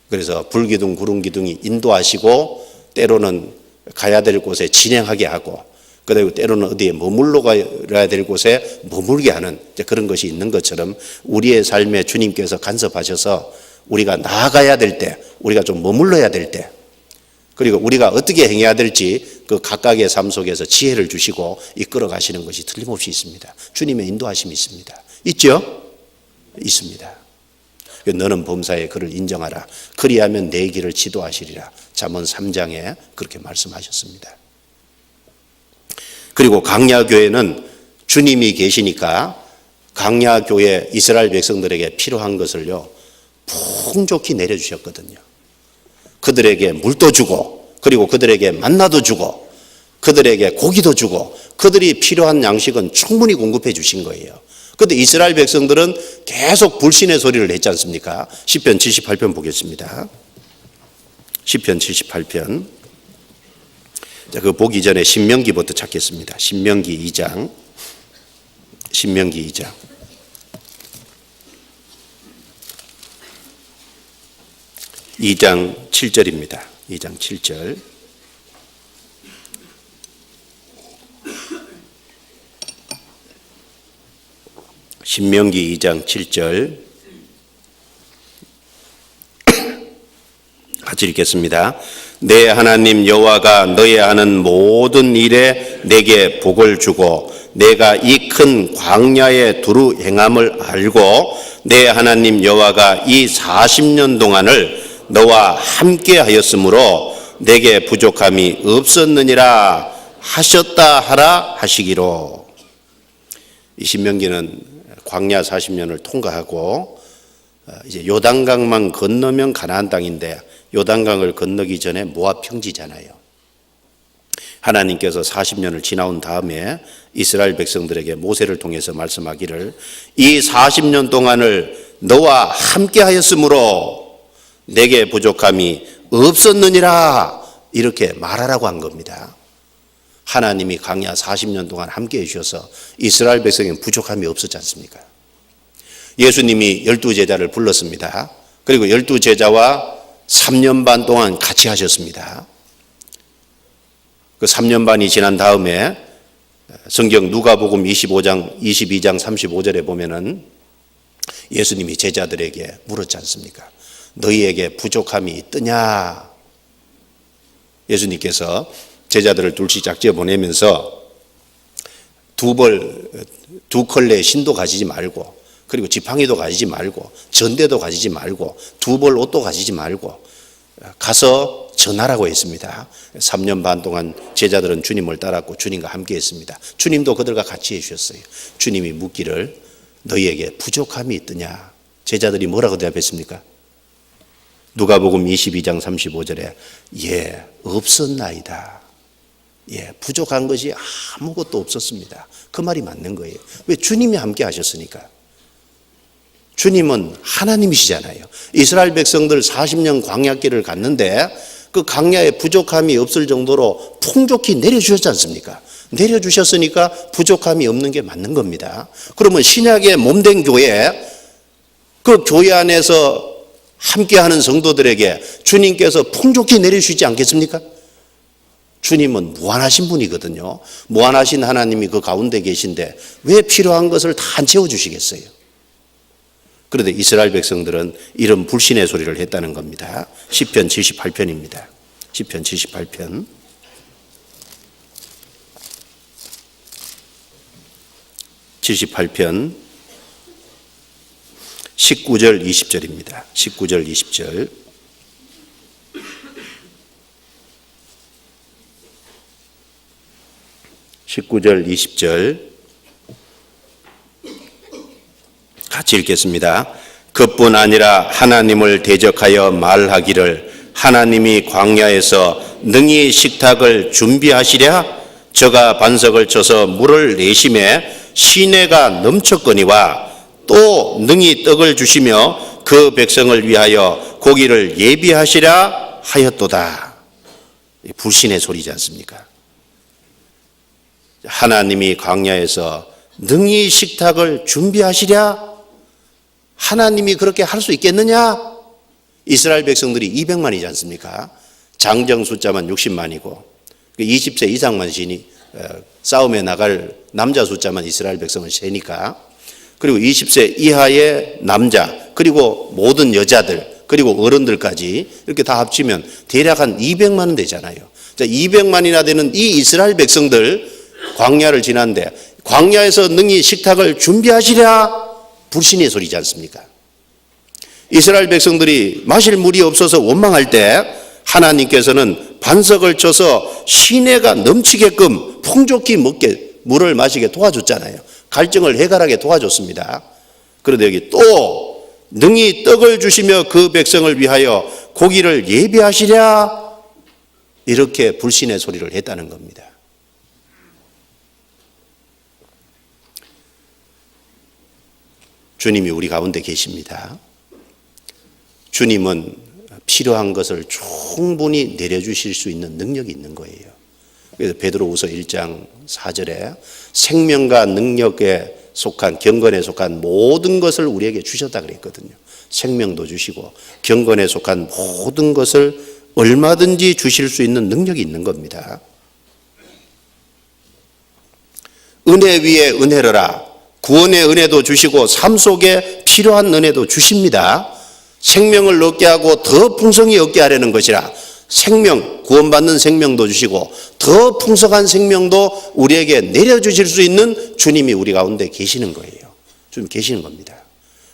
그래서 불기둥 구름기둥이 인도하시고 때로는 가야 될 곳에 진행하게 하고, 그리고 때로는 어디에 머물러 가야 될 곳에 머물게 하는 그런 것이 있는 것처럼 우리의 삶에 주님께서 간섭하셔서 우리가 나아가야 될 때, 우리가 좀 머물러야 될 때, 그리고 우리가 어떻게 행해야 될지 그 각각의 삶 속에서 지혜를 주시고 이끌어 가시는 것이 틀림없이 있습니다. 주님의 인도하심이 있습니다. 있죠? 있습니다. 너는 범사에 그를 인정하라. 그리하면 내 길을 지도하시리라. 잠언 3장에 그렇게 말씀하셨습니다. 그리고 강야교회는 주님이 계시니까 강야교회 이스라엘 백성들에게 필요한 것을요 풍족히 내려주셨거든요. 그들에게 물도 주고, 그리고 그들에게 만나도 주고, 그들에게 고기도 주고, 그들이 필요한 양식은 충분히 공급해 주신 거예요. 그런데 이스라엘 백성들은 계속 불신의 소리를 냈지 않습니까? 시편 78편 보겠습니다. 시편 78편. 자, 그 보기 전에 신명기부터 찾겠습니다. 신명기 2장. 신명기 2장. 이 장 7절입니다. 2장 7절. 신명기 2장 7절 같이 읽겠습니다. 내 하나님 여호와가 너의 하는 모든 일에 내게 복을 주고 내가 이 큰 광야에 두루 행함을 알고 내 하나님 여호와가 이 40년 동안을 너와 함께 하였으므로 내게 부족함이 없었느니라 하셨다 하라 하시기로. 이 신명기는 광야 40년을 통과하고 이제 요단강만 건너면 가나안 땅인데 요단강을 건너기 전에 모압 평지잖아요. 하나님께서 40년을 지나온 다음에 이스라엘 백성들에게 모세를 통해서 말씀하기를 이 40년 동안을 너와 함께 하였으므로 내게 부족함이 없었느니라 이렇게 말하라고 한 겁니다. 하나님이 광야 40년 동안 함께 해주셔서 이스라엘 백성에게 부족함이 없었지 않습니까? 예수님이 12제자를 불렀습니다. 그리고 12제자와 3년 반 동안 같이 하셨습니다. 그 3년 반이 지난 다음에 성경 누가복음 22장 35절에 보면은 예수님이 제자들에게 물었지 않습니까? 너희에게 부족함이 있더냐? 예수님께서 제자들을 둘씩 짝지어 보내면서 두 컬레의 신도 가지지 말고, 그리고 지팡이도 가지지 말고, 전대도 가지지 말고, 두 벌 옷도 가지지 말고 가서 전하라고 했습니다. 3년 반 동안 제자들은 주님을 따랐고 주님과 함께 했습니다. 주님도 그들과 같이 해주셨어요. 주님이 묻기를 너희에게 부족함이 있더냐? 제자들이 뭐라고 대답했습니까? 누가복음 22장 35절에 예, 없었나이다. 예, 부족한 것이 아무것도 없었습니다. 그 말이 맞는 거예요. 왜? 주님이 함께 하셨으니까. 주님은 하나님이시잖아요. 이스라엘 백성들 40년 광야길을 갔는데 그 광야에 부족함이 없을 정도로 풍족히 내려주셨지 않습니까? 내려주셨으니까 부족함이 없는 게 맞는 겁니다. 그러면 신약의 몸된 교회, 그 교회 안에서 함께하는 성도들에게 주님께서 풍족히 내려주시지 않겠습니까? 주님은 무한하신 분이거든요. 무한하신 하나님이 그 가운데 계신데 왜 필요한 것을 다 안 채워주시겠어요? 그런데 이스라엘 백성들은 이런 불신의 소리를 했다는 겁니다. 시편 78편입니다. 시편 78편. 78편 19절 20절입니다. 19절 20절. 같이 읽겠습니다. 그뿐 아니라 하나님을 대적하여 말하기를 하나님이 광야에서 능히 식탁을 준비하시랴 저가 반석을 쳐서 물을 내심에 시내가 넘쳤거니와 또 능히 떡을 주시며 그 백성을 위하여 고기를 예비하시라 하였도다. 불신의 소리지 않습니까? 하나님이 광야에서 능히 식탁을 준비하시랴? 하나님이 그렇게 할 수 있겠느냐? 이스라엘 백성들이 200만이지 않습니까? 장정 숫자만 60만이고 20세 이상만 시니 싸움에 나갈 남자 숫자만 이스라엘 백성은 세니까, 그리고 20세 이하의 남자, 그리고 모든 여자들, 그리고 어른들까지 이렇게 다 합치면 대략 한 200만은 되잖아요. 200만이나 되는 이 이스라엘 백성들 광야를 지났는데 광야에서 능히 식탁을 준비하시랴? 불신의 소리지 않습니까? 이스라엘 백성들이 마실 물이 없어서 원망할 때 하나님께서는 반석을 쳐서 시내가 넘치게끔 풍족히 먹게 물을 마시게 도와줬잖아요. 갈증을 해결하게 도와줬습니다. 그런데 여기 또 능히 떡을 주시며 그 백성을 위하여 고기를 예비하시랴? 이렇게 불신의 소리를 했다는 겁니다. 주님이 우리 가운데 계십니다. 주님은 필요한 것을 충분히 내려주실 수 있는 능력이 있는 거예요. 그래서 베드로후서 1장 4절에 생명과 능력에 속한, 경건에 속한 모든 것을 우리에게 주셨다 그랬거든요. 생명도 주시고 경건에 속한 모든 것을 얼마든지 주실 수 있는 능력이 있는 겁니다. 은혜 위에 은혜로라. 구원의 은혜도 주시고 삶 속에 필요한 은혜도 주십니다. 생명을 얻게 하고 더 풍성히 얻게 하려는 것이라 생명, 구원받는 생명도 주시고 더 풍성한 생명도 우리에게 내려주실 수 있는 주님이 우리 가운데 계시는 거예요. 주님 계시는 겁니다.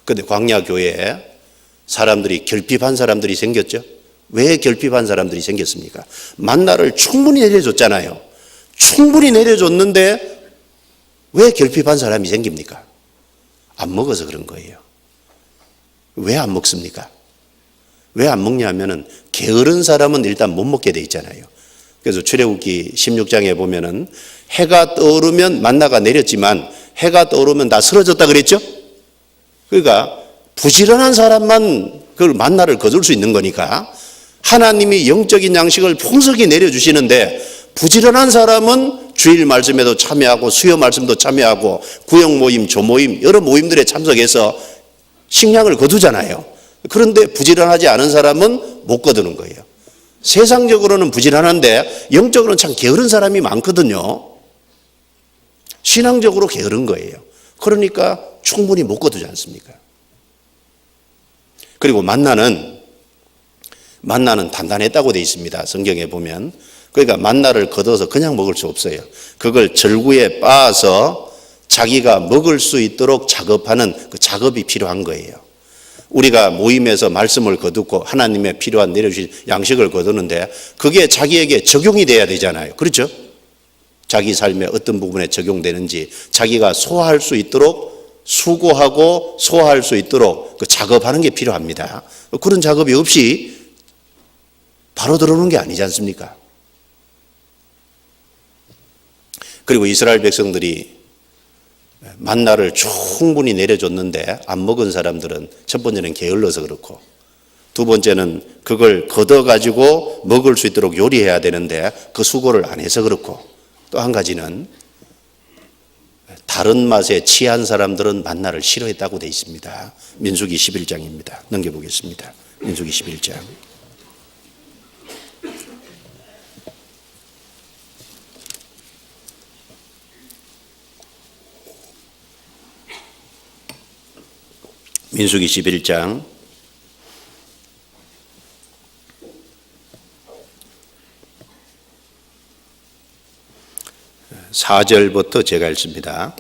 그런데 광야교회에 사람들이 결핍한 사람들이 생겼죠. 왜 결핍한 사람들이 생겼습니까? 만나를 충분히 내려줬잖아요. 충분히 내려줬는데 왜 결핍한 사람이 생깁니까? 안 먹어서 그런 거예요. 왜 안 먹습니까? 왜 안 먹냐 하면은 게으른 사람은 일단 못 먹게 돼 있잖아요. 그래서 출애굽기 16장에 보면은 해가 떠오르면 만나가 내렸지만 해가 떠오르면 다 쓰러졌다 그랬죠? 그러니까 부지런한 사람만 그걸 만나를 거둘 수 있는 거니까 하나님이 영적인 양식을 풍성히 내려주시는데 부지런한 사람은 주일 말씀에도 참여하고 수요 말씀도 참여하고 구역 모임, 조모임 여러 모임들에 참석해서 식량을 거두잖아요. 그런데 부지런하지 않은 사람은 못 거두는 거예요. 세상적으로는 부지런한데 영적으로는 참 게으른 사람이 많거든요. 신앙적으로 게으른 거예요. 그러니까 충분히 못 거두지 않습니까? 그리고 만나는 단단했다고 되어 있습니다. 성경에 보면. 그러니까 만나를 걷어서 그냥 먹을 수 없어요. 그걸 절구에 빻아서 자기가 먹을 수 있도록 작업하는 그 작업이 필요한 거예요. 우리가 모임에서 말씀을 거두고 하나님의 필요한 내려주신 양식을 거두는데 그게 자기에게 적용이 돼야 되잖아요. 그렇죠? 자기 삶의 어떤 부분에 적용되는지 자기가 소화할 수 있도록 수고하고 소화할 수 있도록 그 작업하는 게 필요합니다. 그런 작업이 없이 바로 들어오는 게 아니지 않습니까? 그리고 이스라엘 백성들이 만나를 충분히 내려줬는데 안 먹은 사람들은 첫 번째는 게을러서 그렇고 두 번째는 그걸 걷어가지고 먹을 수 있도록 요리해야 되는데 그 수고를 안 해서 그렇고 또 한 가지는 다른 맛에 취한 사람들은 만나를 싫어했다고 되어 있습니다. 민수기 11장입니다. 넘겨보겠습니다. 민수기 11장. 민수기 11장 4절부터 제가 읽습니다.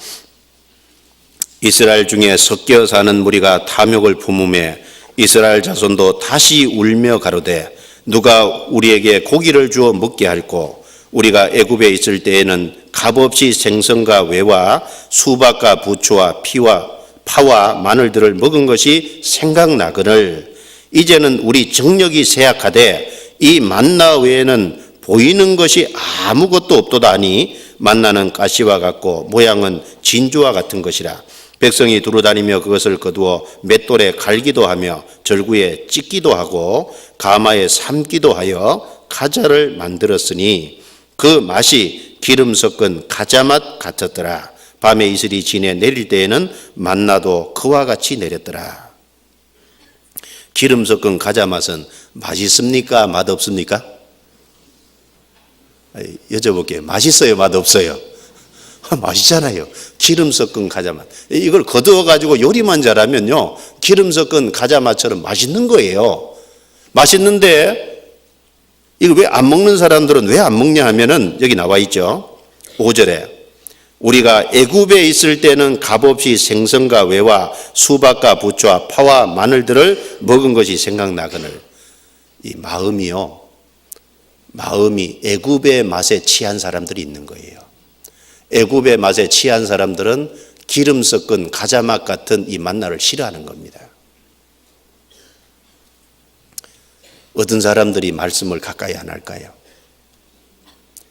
이스라엘 중에 섞여 사는 무리가 탐욕을 품음에 이스라엘 자손도 다시 울며 가로되 누가 우리에게 고기를 주어 먹게 할꼬 우리가 애굽에 있을 때에는 값없이 생선과 외와 수박과 부추와 파와 마늘들을 먹은 것이 생각나거늘 이제는 우리 정력이 쇠약하되 이 만나 외에는 보이는 것이 아무것도 없도다 하니 만나는 가시와 같고 모양은 진주와 같은 것이라 백성이 두루다니며 그것을 거두어 맷돌에 갈기도 하며 절구에 찢기도 하고 가마에 삶기도 하여 가자를 만들었으니 그 맛이 기름 섞은 가자맛 같았더라. 밤에 이슬이 지내 내릴 때에는 만나도 그와 같이 내렸더라. 기름 섞은 가자 맛은 맛있습니까? 맛없습니까? 여쭤볼게요. 맛있어요? 맛없어요? 맛있잖아요. 기름 섞은 가자 맛. 이걸 거두어가지고 요리만 잘하면요, 기름 섞은 가자 맛처럼 맛있는 거예요. 맛있는데 이거 왜 안 먹는 사람들은 왜 안 먹냐 하면은 여기 나와 있죠. 5절에 우리가 애굽에 있을 때는 값없이 생선과 외와 수박과 부추와 파와 마늘들을 먹은 것이 생각나거늘 이 마음이 애굽의 맛에 취한 사람들이 있는 거예요. 애굽의 맛에 취한 사람들은 기름 섞은 가자맛 같은 이 만나를 싫어하는 겁니다. 어떤 사람들이 말씀을 가까이 안 할까요?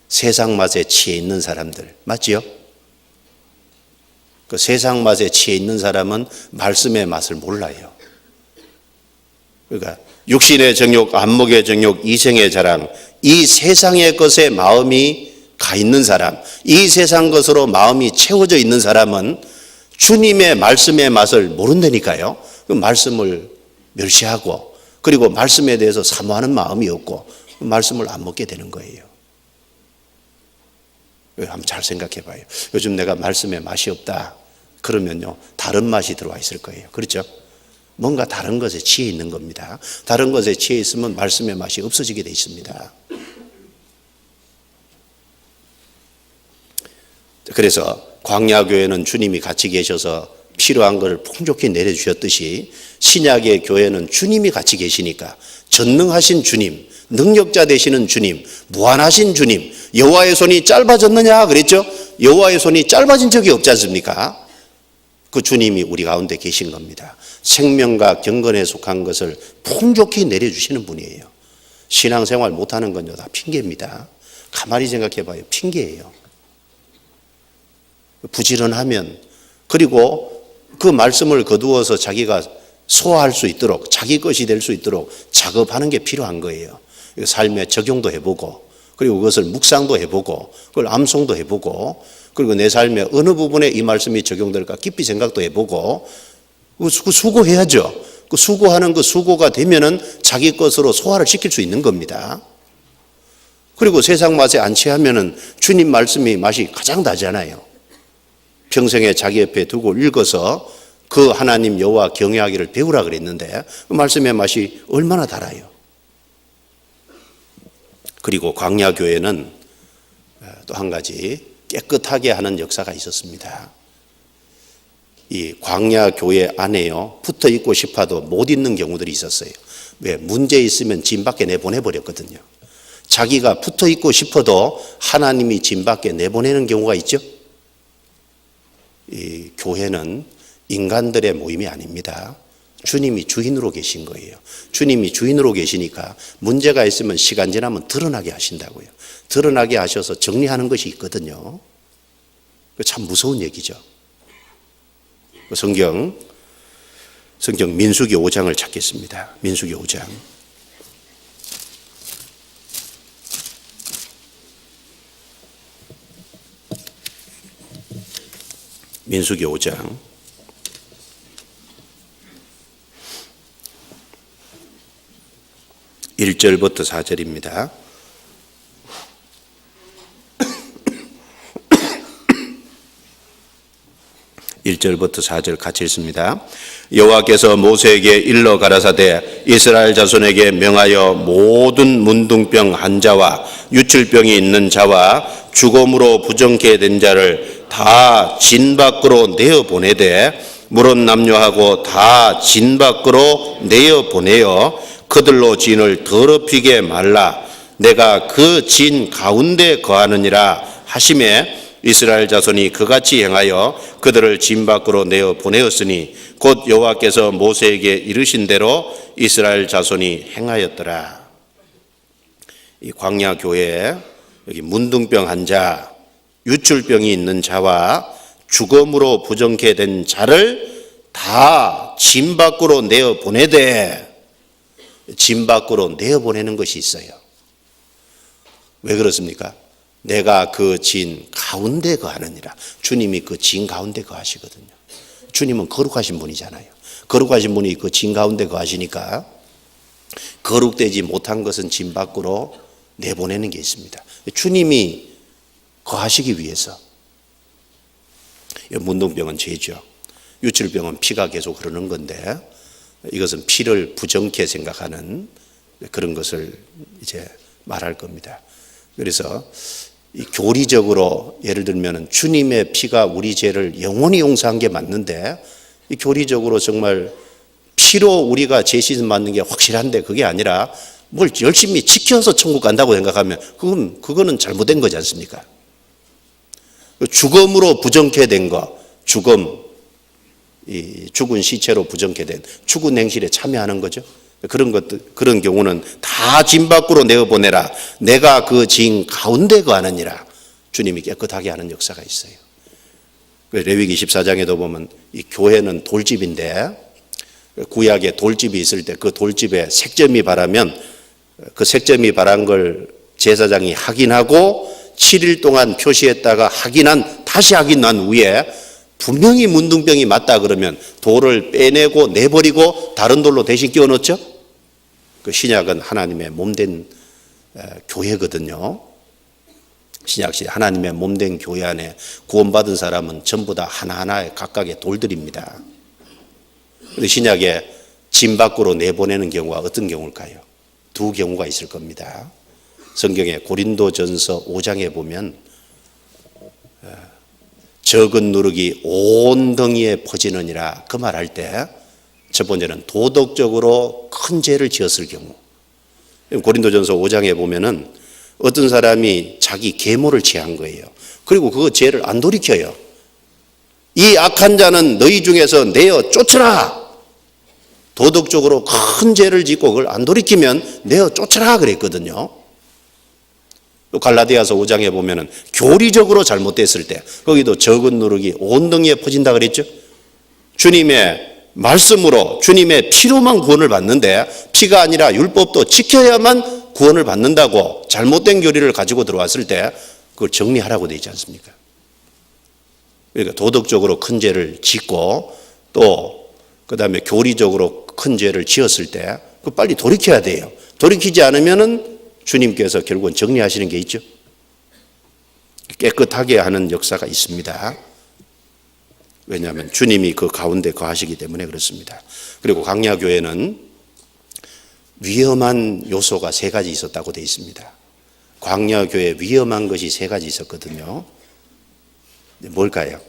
세상 맛에 취해 있는 사람들, 맞지요? 그 세상 맛에 취해 있는 사람은 말씀의 맛을 몰라요. 그러니까 육신의 정욕, 안목의 정욕, 이생의 자랑, 이 세상의 것에 마음이 가 있는 사람, 이 세상 것으로 마음이 채워져 있는 사람은 주님의 말씀의 맛을 모른다니까요. 그 말씀을 멸시하고 그리고 말씀에 대해서 사모하는 마음이 없고 말씀을 안 먹게 되는 거예요. 한번 잘 생각해 봐요. 요즘 내가 말씀에 맛이 없다 그러면요, 다른 맛이 들어와 있을 거예요. 그렇죠? 뭔가 다른 것에 취해 있는 겁니다. 다른 것에 취해 있으면 말씀의 맛이 없어지게 돼 있습니다. 그래서 광야교회는 주님이 같이 계셔서 필요한 것을 풍족히 내려주셨듯이 신약의 교회는 주님이 같이 계시니까 전능하신 주님, 능력자 되시는 주님, 무한하신 주님, 여호와의 손이 짧아졌느냐 그랬죠? 여호와의 손이 짧아진 적이 없지 않습니까? 그 주님이 우리 가운데 계신 겁니다. 생명과 경건에 속한 것을 풍족히 내려주시는 분이에요. 신앙생활 못하는 건요 다 핑계입니다. 가만히 생각해 봐요. 핑계예요. 부지런하면, 그리고 그 말씀을 거두어서 자기가 소화할 수 있도록, 자기 것이 될 수 있도록 작업하는 게 필요한 거예요. 삶에 적용도 해보고, 그리고 그것을 묵상도 해보고, 그걸 암송도 해보고, 그리고 내 삶의 어느 부분에 이 말씀이 적용될까 깊이 생각도 해보고, 그 수고해야죠. 그 수고하는 그 수고가 되면은 자기 것으로 소화를 시킬 수 있는 겁니다. 그리고 세상 맛에 안 취하면은 주님 말씀이 맛이 가장 나잖아요. 평생에 자기 옆에 두고 읽어서 그 하나님 여호와 경외하기를 배우라 그랬는데 그 말씀의 맛이 얼마나 달아요. 그리고 광야교회는 또 한 가지 깨끗하게 하는 역사가 있었습니다. 이 광야교회 안에요 붙어 있고 싶어도 못 있는 경우들이 있었어요. 왜? 문제 있으면 진 밖에 내보내버렸거든요. 자기가 붙어 있고 싶어도 하나님이 진 밖에 내보내는 경우가 있죠. 이 교회는 인간들의 모임이 아닙니다. 주님이 주인으로 계신 거예요. 주님이 주인으로 계시니까 문제가 있으면 시간 지나면 드러나게 하신다고요. 드러나게 하셔서 정리하는 것이 있거든요. 참 무서운 얘기죠. 성경 민수기 5장을 찾겠습니다. 민수기 5장. 민수기 5장 1절부터 4절입니다. (1절부터 4절) 같이 읽습니다. 여호와께서 모세에게 일러 가라사대 이스라엘 자손에게 명하여 모든 문둥병 환자와 유출병이 있는 자와 죽음으로 부정케 된 자를 다 진 밖으로 내어 보내되 물은 남녀하고 다 진 밖으로 내어 보내어 그들로 진을 더럽히게 말라. 내가 그 진 가운데 거하느니라 하심에 이스라엘 자손이 그같이 행하여 그들을 진 밖으로 내어 보내었으니 곧 여호와께서 모세에게 이르신 대로 이스라엘 자손이 행하였더라. 이 광야 교회에 여기 문둥병 환자, 유출병이 있는 자와 죽음으로 부정케 된 자를 다 진 밖으로 내어 보내되, 진 밖으로 내어 보내는 것이 있어요. 왜 그렇습니까? 내가 그 진 가운데 거하느니라. 주님이 그 진 가운데 거하시거든요. 주님은 거룩하신 분이잖아요. 거룩하신 분이 그 진 가운데 거하시니까 거룩되지 못한 것은 진 밖으로 내보내는 게 있습니다. 주님이 거하시기 위해서. 문둥병은 죄죠. 유출병은 피가 계속 흐르는 건데 이것은 피를 부정케 생각하는 그런 것을 이제 말할 겁니다. 그래서 이 교리적으로 예를 들면 주님의 피가 우리 죄를 영원히 용서한 게 맞는데 이 교리적으로 정말 피로 우리가 죄 씻음 받는 게 확실한데 그게 아니라 뭘 열심히 지켜서 천국 간다고 생각하면 그거는 잘못된 거지 않습니까? 죽음으로 부정케 된 거, 죽은 시체로 부정케 된 죽은 행실에 참여하는 거죠. 그런 경우는 다 진 밖으로 내어보내라. 내가 그 진 가운데 거하느니라. 주님이 깨끗하게 하는 역사가 있어요. 레위기 14장에도 보면 이 교회는 돌집인데 구약에 돌집이 있을 때 그 돌집에 색점이 바라면 그 색점이 바란 걸 제사장이 확인하고 7일 동안 표시했다가 다시 확인한 후에 분명히 문둥병이 맞다 그러면 돌을 빼내고 내버리고 다른 돌로 대신 끼워 넣었죠. 그 신약은 하나님의 몸된 교회거든요. 신약시 하나님의 몸된 교회 안에 구원받은 사람은 전부 다 하나하나의 각각의 돌들입니다. 그런데 신약에 진 밖으로 내보내는 경우가 어떤 경우일까요? 두 경우가 있을 겁니다. 성경에 고린도전서 5장에 보면 적은 누룩이 온 덩이에 퍼지느니라. 그 말할 때 첫 번째는 도덕적으로 큰 죄를 지었을 경우. 고린도전서 5장에 보면은 어떤 사람이 자기 계모를 취한 거예요. 그리고 그 죄를 안 돌이켜요. 이 악한 자는 너희 중에서 내어 쫓으라. 도덕적으로 큰 죄를 짓고 그걸 안 돌이키면 내어 쫓으라 그랬거든요. 또 갈라디아서 5장에 보면은 교리적으로 잘못됐을 때 거기도 적은 누룩이 온 덩이에 퍼진다 그랬죠. 주님의 말씀으로 주님의 피로만 구원을 받는데 피가 아니라 율법도 지켜야만 구원을 받는다고 잘못된 교리를 가지고 들어왔을 때 그걸 정리하라고 되어 있지 않습니까? 그러니까 도덕적으로 큰 죄를 짓고 또 그다음에 교리적으로 큰 죄를 지었을 때 그 빨리 돌이켜야 돼요. 돌이키지 않으면은 주님께서 결국은 정리하시는 게 있죠. 깨끗하게 하는 역사가 있습니다. 왜냐하면 주님이 그 가운데 거하시기 때문에 그렇습니다. 그리고 광야교회는 위험한 요소가 3가지 있었다고 되어 있습니다. 광야교회에 위험한 것이 3가지 있었거든요. 뭘까요?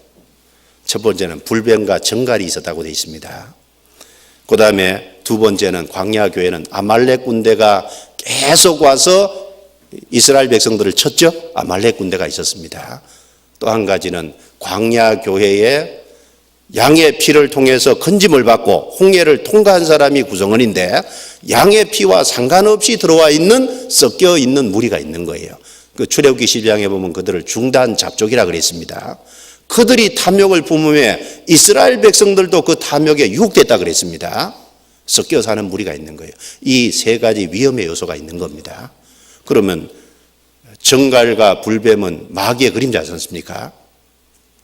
첫 번째는 불뱀과 정갈이 있었다고 되어 있습니다. 그 다음에 두 번째는 광야교회는 아말렉 군대가 계속 와서 이스라엘 백성들을 쳤죠. 아말렉 군대가 있었습니다. 또 한 가지는 광야교회에 양의 피를 통해서 건짐을 받고 홍해를 통과한 사람이 구성원인데 양의 피와 상관없이 들어와 있는 섞여 있는 무리가 있는 거예요. 그 출애굽기 12장에 보면 그들을 중단 잡족이라 그랬습니다. 그들이 탐욕을 품음에 이스라엘 백성들도 그 탐욕에 유혹됐다 그랬습니다. 섞여 사는 무리가 있는 거예요. 이 3가지 위험의 요소가 있는 겁니다. 그러면 정갈과 불뱀은 마귀의 그림자지 않습니까?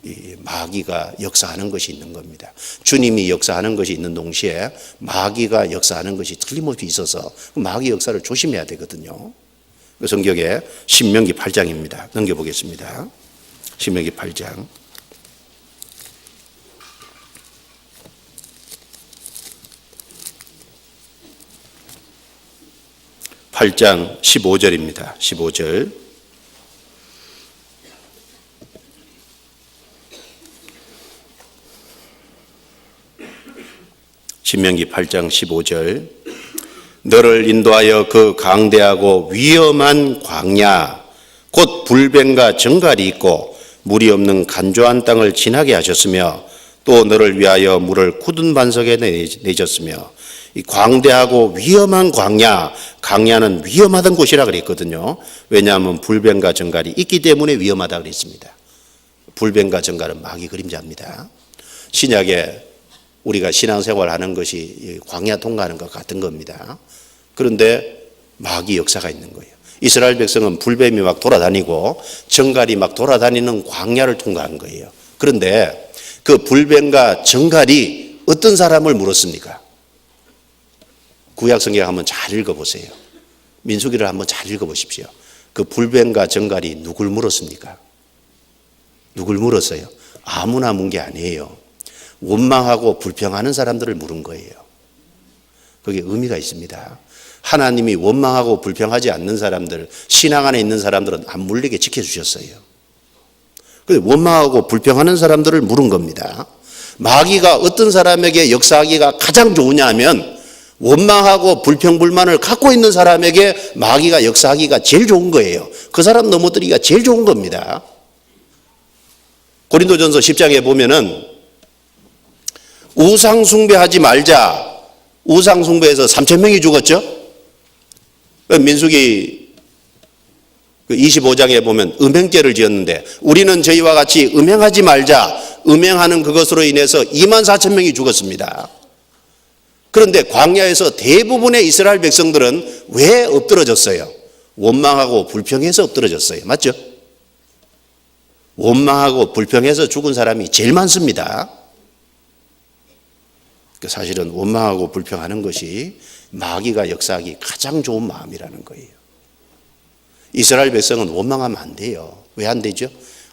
이 마귀가 역사하는 것이 있는 겁니다. 주님이 역사하는 것이 있는 동시에 마귀가 역사하는 것이 틀림없이 있어서 마귀 역사를 조심해야 되거든요. 성경에 신명기 8장입니다. 넘겨보겠습니다. 신명기 8장. 8장 15절입니다. 15절. 신명기 8장 15절. 너를 인도하여 그 강대하고 위험한 광야 곧 불뱀과 정갈이 있고 물이 없는 간조한 땅을 지나게 하셨으며 또 너를 위하여 물을 굳은 반석에 내셨으며 이 광대하고 위험한 광야는 위험하던 곳이라 그랬거든요. 왜냐하면 불뱀과 정갈이 있기 때문에 위험하다 그랬습니다. 불뱀과 정갈은 마귀 그림자입니다. 신약에 우리가 신앙생활 하는 것이 광야 통과하는 것 같은 겁니다. 그런데 마귀 역사가 있는 거예요. 이스라엘 백성은 불뱀이 막 돌아다니고 정갈이 막 돌아다니는 광야를 통과한 거예요. 그런데 그 불뱀과 정갈이 어떤 사람을 물었습니까? 구약 성경 한번 잘 읽어보세요. 민수기를 한번 잘 읽어보십시오. 그 불뱀과 정갈이 누굴 물었습니까? 누굴 물었어요? 아무나 문 게 아니에요. 원망하고 불평하는 사람들을 물은 거예요. 그게 의미가 있습니다. 하나님이 원망하고 불평하지 않는 사람들, 신앙 안에 있는 사람들은 안 물리게 지켜주셨어요. 그런데 원망하고 불평하는 사람들을 물은 겁니다. 마귀가 어떤 사람에게 역사하기가 가장 좋으냐 하면 원망하고 불평불만을 갖고 있는 사람에게 마귀가 역사하기가 제일 좋은 거예요. 그 사람 넘어뜨리기가 제일 좋은 겁니다. 고린도전서 10장에 보면은 우상숭배하지 말자. 우상숭배에서 3,000명이 죽었죠. 민수기 25장에 보면 음행죄를 지었는데 우리는 저희와 같이 음행하지 말자. 음행하는 그것으로 인해서 24,000명이 죽었습니다. 그런데 광야에서 대부분의 이스라엘 백성들은 왜 엎드러졌어요? 원망하고 불평해서 엎드러졌어요. 맞죠? 원망하고 불평해서 죽은 사람이 제일 많습니다. 사실은 원망하고 불평하는 것이 마귀가 역사하기 가장 좋은 마음이라는 거예요. 이스라엘 백성은 원망하면 안 돼요. 왜 안 되죠?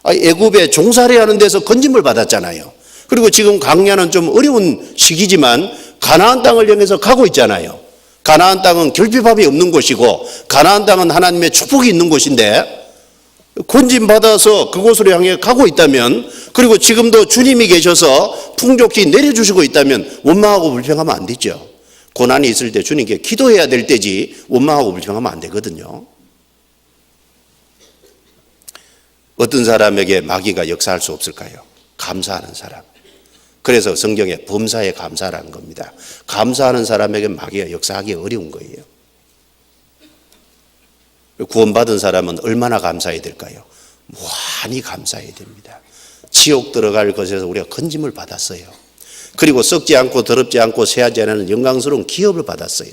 애굽에 종살이 하는 데서 건짐을 받았잖아요. 그리고 지금 광야는 좀 어려운 시기지만 가나안 땅을 향해서 가고 있잖아요. 가나안 땅은 결핍함이 없는 곳이고 가나안 땅은 하나님의 축복이 있는 곳인데 건진받아서 그곳으로 향해 가고 있다면, 그리고 지금도 주님이 계셔서 풍족히 내려주시고 있다면 원망하고 불평하면 안 되죠. 고난이 있을 때 주님께 기도해야 될 때지 원망하고 불평하면 안 되거든요. 어떤 사람에게 마귀가 역사할 수 없을까요? 감사하는 사람. 그래서 성경에 범사에 감사라는 겁니다. 감사하는 사람에게 마귀가 역사하기 어려운 거예요. 구원받은 사람은 얼마나 감사해야 될까요? 무한히 감사해야 됩니다. 지옥 들어갈 것에서 우리가 건짐을 받았어요. 그리고 썩지 않고 더럽지 않고 쇠하지 않는 영광스러운 기업을 받았어요.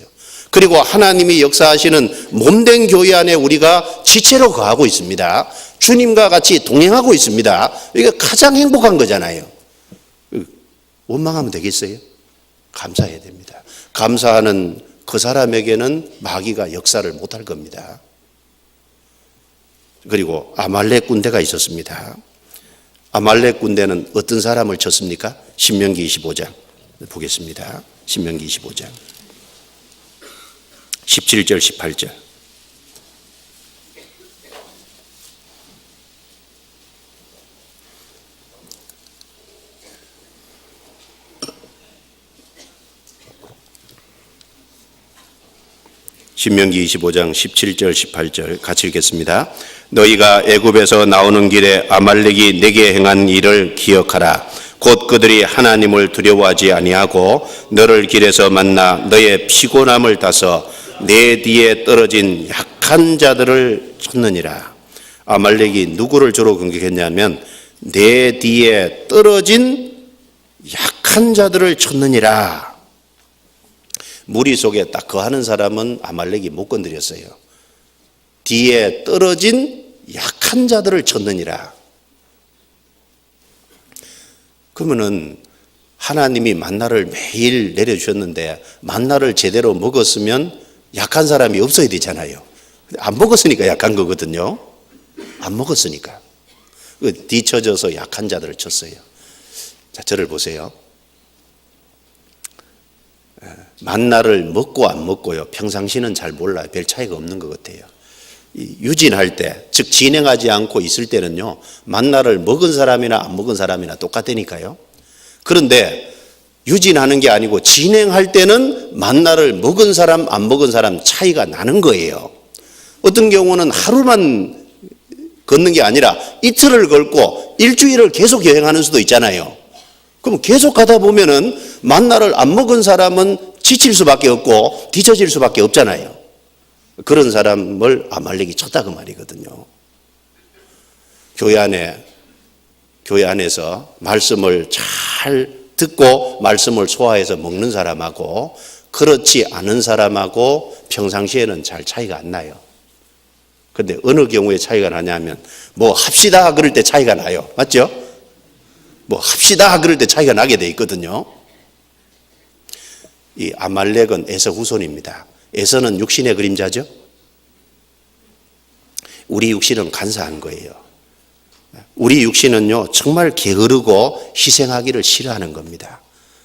그리고 하나님이 역사하시는 몸된 교회 안에 우리가 지체로 거하고 있습니다. 주님과 같이 동행하고 있습니다. 이게 가장 행복한 거잖아요. 원망하면 되겠어요? 감사해야 됩니다. 감사하는 그 사람에게는 마귀가 역사를 못할 겁니다. 그리고 아말렉 군대가 있었습니다. 아말렉 군대는 어떤 사람을 쳤습니까? 신명기 25장 보겠습니다. 신명기 25장 17절 18절. 신명기 25장 17절 18절 같이 읽겠습니다. 너희가 애굽에서 나오는 길에 아말렉이 내게 행한 일을 기억하라. 곧 그들이 하나님을 두려워하지 아니하고 너를 길에서 만나 너의 피곤함을 타서 내 뒤에 떨어진 약한 자들을 쳤느니라. 아말렉이 누구를 주로 공격했냐면 내 뒤에 떨어진 약한 자들을 쳤느니라. 무리 속에 딱 거하는 사람은 아말렉이 못 건드렸어요. 뒤에 떨어진 약한 자들을 쳤느니라. 그러면은 하나님이 만나를 매일 내려주셨는데 만나를 제대로 먹었으면 약한 사람이 없어야 되잖아요. 안 먹었으니까 약한 거거든요. 안 먹었으니까. 뒤쳐져서 약한 자들을 쳤어요. 자, 저를 보세요. 만나를 먹고 안 먹고요, 평상시는 잘 몰라요. 별 차이가 없는 것 같아요. 유진할 때, 즉 진행하지 않고 있을 때는요, 만나를 먹은 사람이나 안 먹은 사람이나 똑같다니까요. 그런데 유진하는 게 아니고 진행할 때는 만나를 먹은 사람 안 먹은 사람 차이가 나는 거예요. 어떤 경우는 하루만 걷는 게 아니라 이틀을 걷고 일주일을 계속 여행하는 수도 있잖아요. 그럼 계속 가다 보면은 만나를 안 먹은 사람은 지칠 수밖에 없고 뒤처질 수밖에 없잖아요. 그런 사람을 아말렉이 쳤다 그 말이거든요. 교회 안에서 말씀을 잘 듣고 말씀을 소화해서 먹는 사람하고 그렇지 않은 사람하고 평상시에는 잘 차이가 안 나요. 그런데 어느 경우에 차이가 나냐면 뭐 합시다 그럴 때 차이가 나요. 맞죠? 뭐 합시다 그럴 때 차이가 나게 돼 있거든요. 이 아말렉은 에서 후손입니다. 에서는 육신의 그림자죠. 우리 육신은 간사한 거예요. 우리 육신은요 정말 게으르고 희생하기를 싫어하는 겁니다.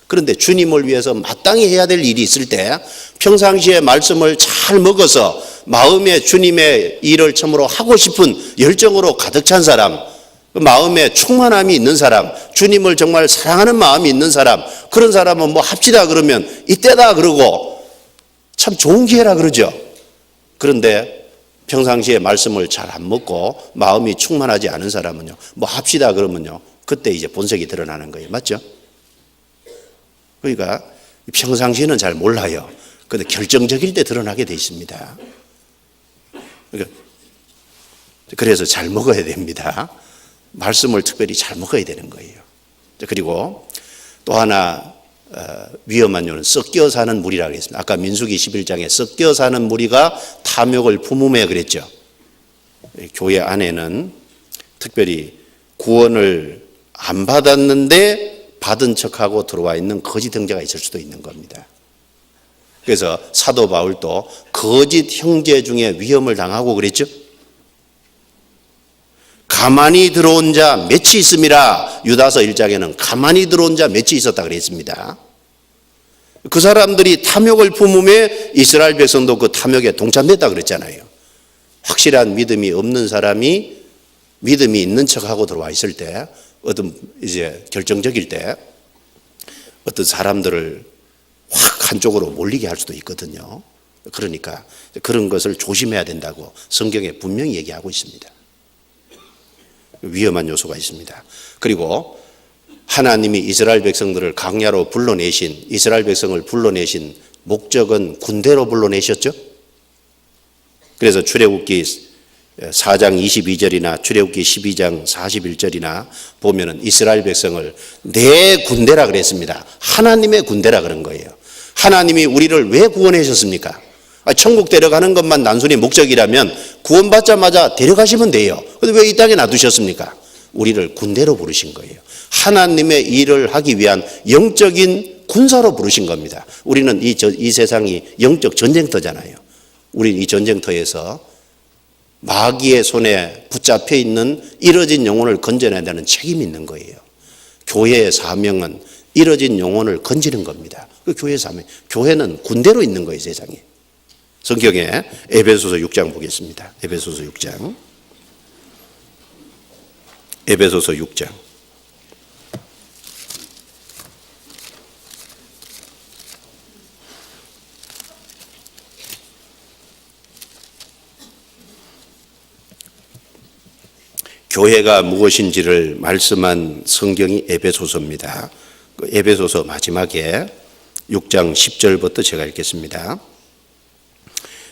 그런데 주님을 위해서 마땅히 해야 될 일이 있을 때 평상시에 말씀을 잘 먹어서 마음에 주님의 일을 처음으로 하고 싶은 열정으로 가득 찬 사람, 마음에 충만함이 있는 사람, 주님을 정말 사랑하는 마음이 있는 사람, 그런 사람은 뭐 합시다 그러면 이때다 그러고 참 좋은 기회라 그러죠. 그런데 평상시에 말씀을 잘 안 먹고 마음이 충만하지 않은 사람은요, 뭐 합시다 그러면요, 그때 이제 본색이 드러나는 거예요. 맞죠? 그러니까 평상시에는 잘 몰라요. 그런데 결정적일 때 드러나게 돼 있습니다. 그래서 잘 먹어야 됩니다. 말씀을 특별히 잘 먹어야 되는 거예요. 그리고 또 하나 위험한 요는 섞여 사는 무리라고 했습니다. 아까 민수기 11장에 섞여 사는 무리가 탐욕을 품음에 그랬죠. 교회 안에는 특별히 구원을 안 받았는데 받은 척하고 들어와 있는 거짓 형제가 있을 수도 있는 겁니다. 그래서 사도 바울도 거짓 형제 중에 위험을 당하고 그랬죠. 가만히 들어온 자 몇이 있음이라. 유다서 1장에는 가만히 들어온 자 몇이 있었다 그랬습니다. 그 사람들이 탐욕을 품음에 이스라엘 백성도 그 탐욕에 동참됐다 그랬잖아요. 확실한 믿음이 없는 사람이 믿음이 있는 척하고 들어와 있을 때, 어떤 이제 결정적일 때 어떤 사람들을 확 한쪽으로 몰리게 할 수도 있거든요. 그러니까 그런 것을 조심해야 된다고 성경에 분명히 얘기하고 있습니다. 위험한 요소가 있습니다. 그리고 하나님이 이스라엘 백성들을 광야로 불러내신, 이스라엘 백성을 불러내신 목적은 군대로 불러내셨죠. 그래서 출애굽기 4장 22절이나 출애굽기 12장 41절이나 보면은 이스라엘 백성을 내 군대라 그랬습니다. 하나님의 군대라 그런 거예요. 하나님이 우리를 왜 구원하셨습니까? 천국 데려가는 것만 단순히 목적이라면 구원받자마자 데려가시면 돼요. 그런데 왜 이 땅에 놔두셨습니까? 우리를 군대로 부르신 거예요. 하나님의 일을 하기 위한 영적인 군사로 부르신 겁니다. 우리는 이 세상이 영적 전쟁터잖아요. 우리는 이 전쟁터에서 마귀의 손에 붙잡혀 있는 잃어진 영혼을 건져내야 되는 책임이 있는 거예요. 교회의 사명은 잃어진 영혼을 건지는 겁니다. 그 교회의 사명. 교회는 군대로 있는 거예요, 세상에. 성경에 에베소서 6장 보겠습니다. 에베소서 6장. 에베소서 6장. 교회가 무엇인지를 말씀한 성경이 에베소서입니다. 에베소서 마지막에 6장 10절부터 제가 읽겠습니다.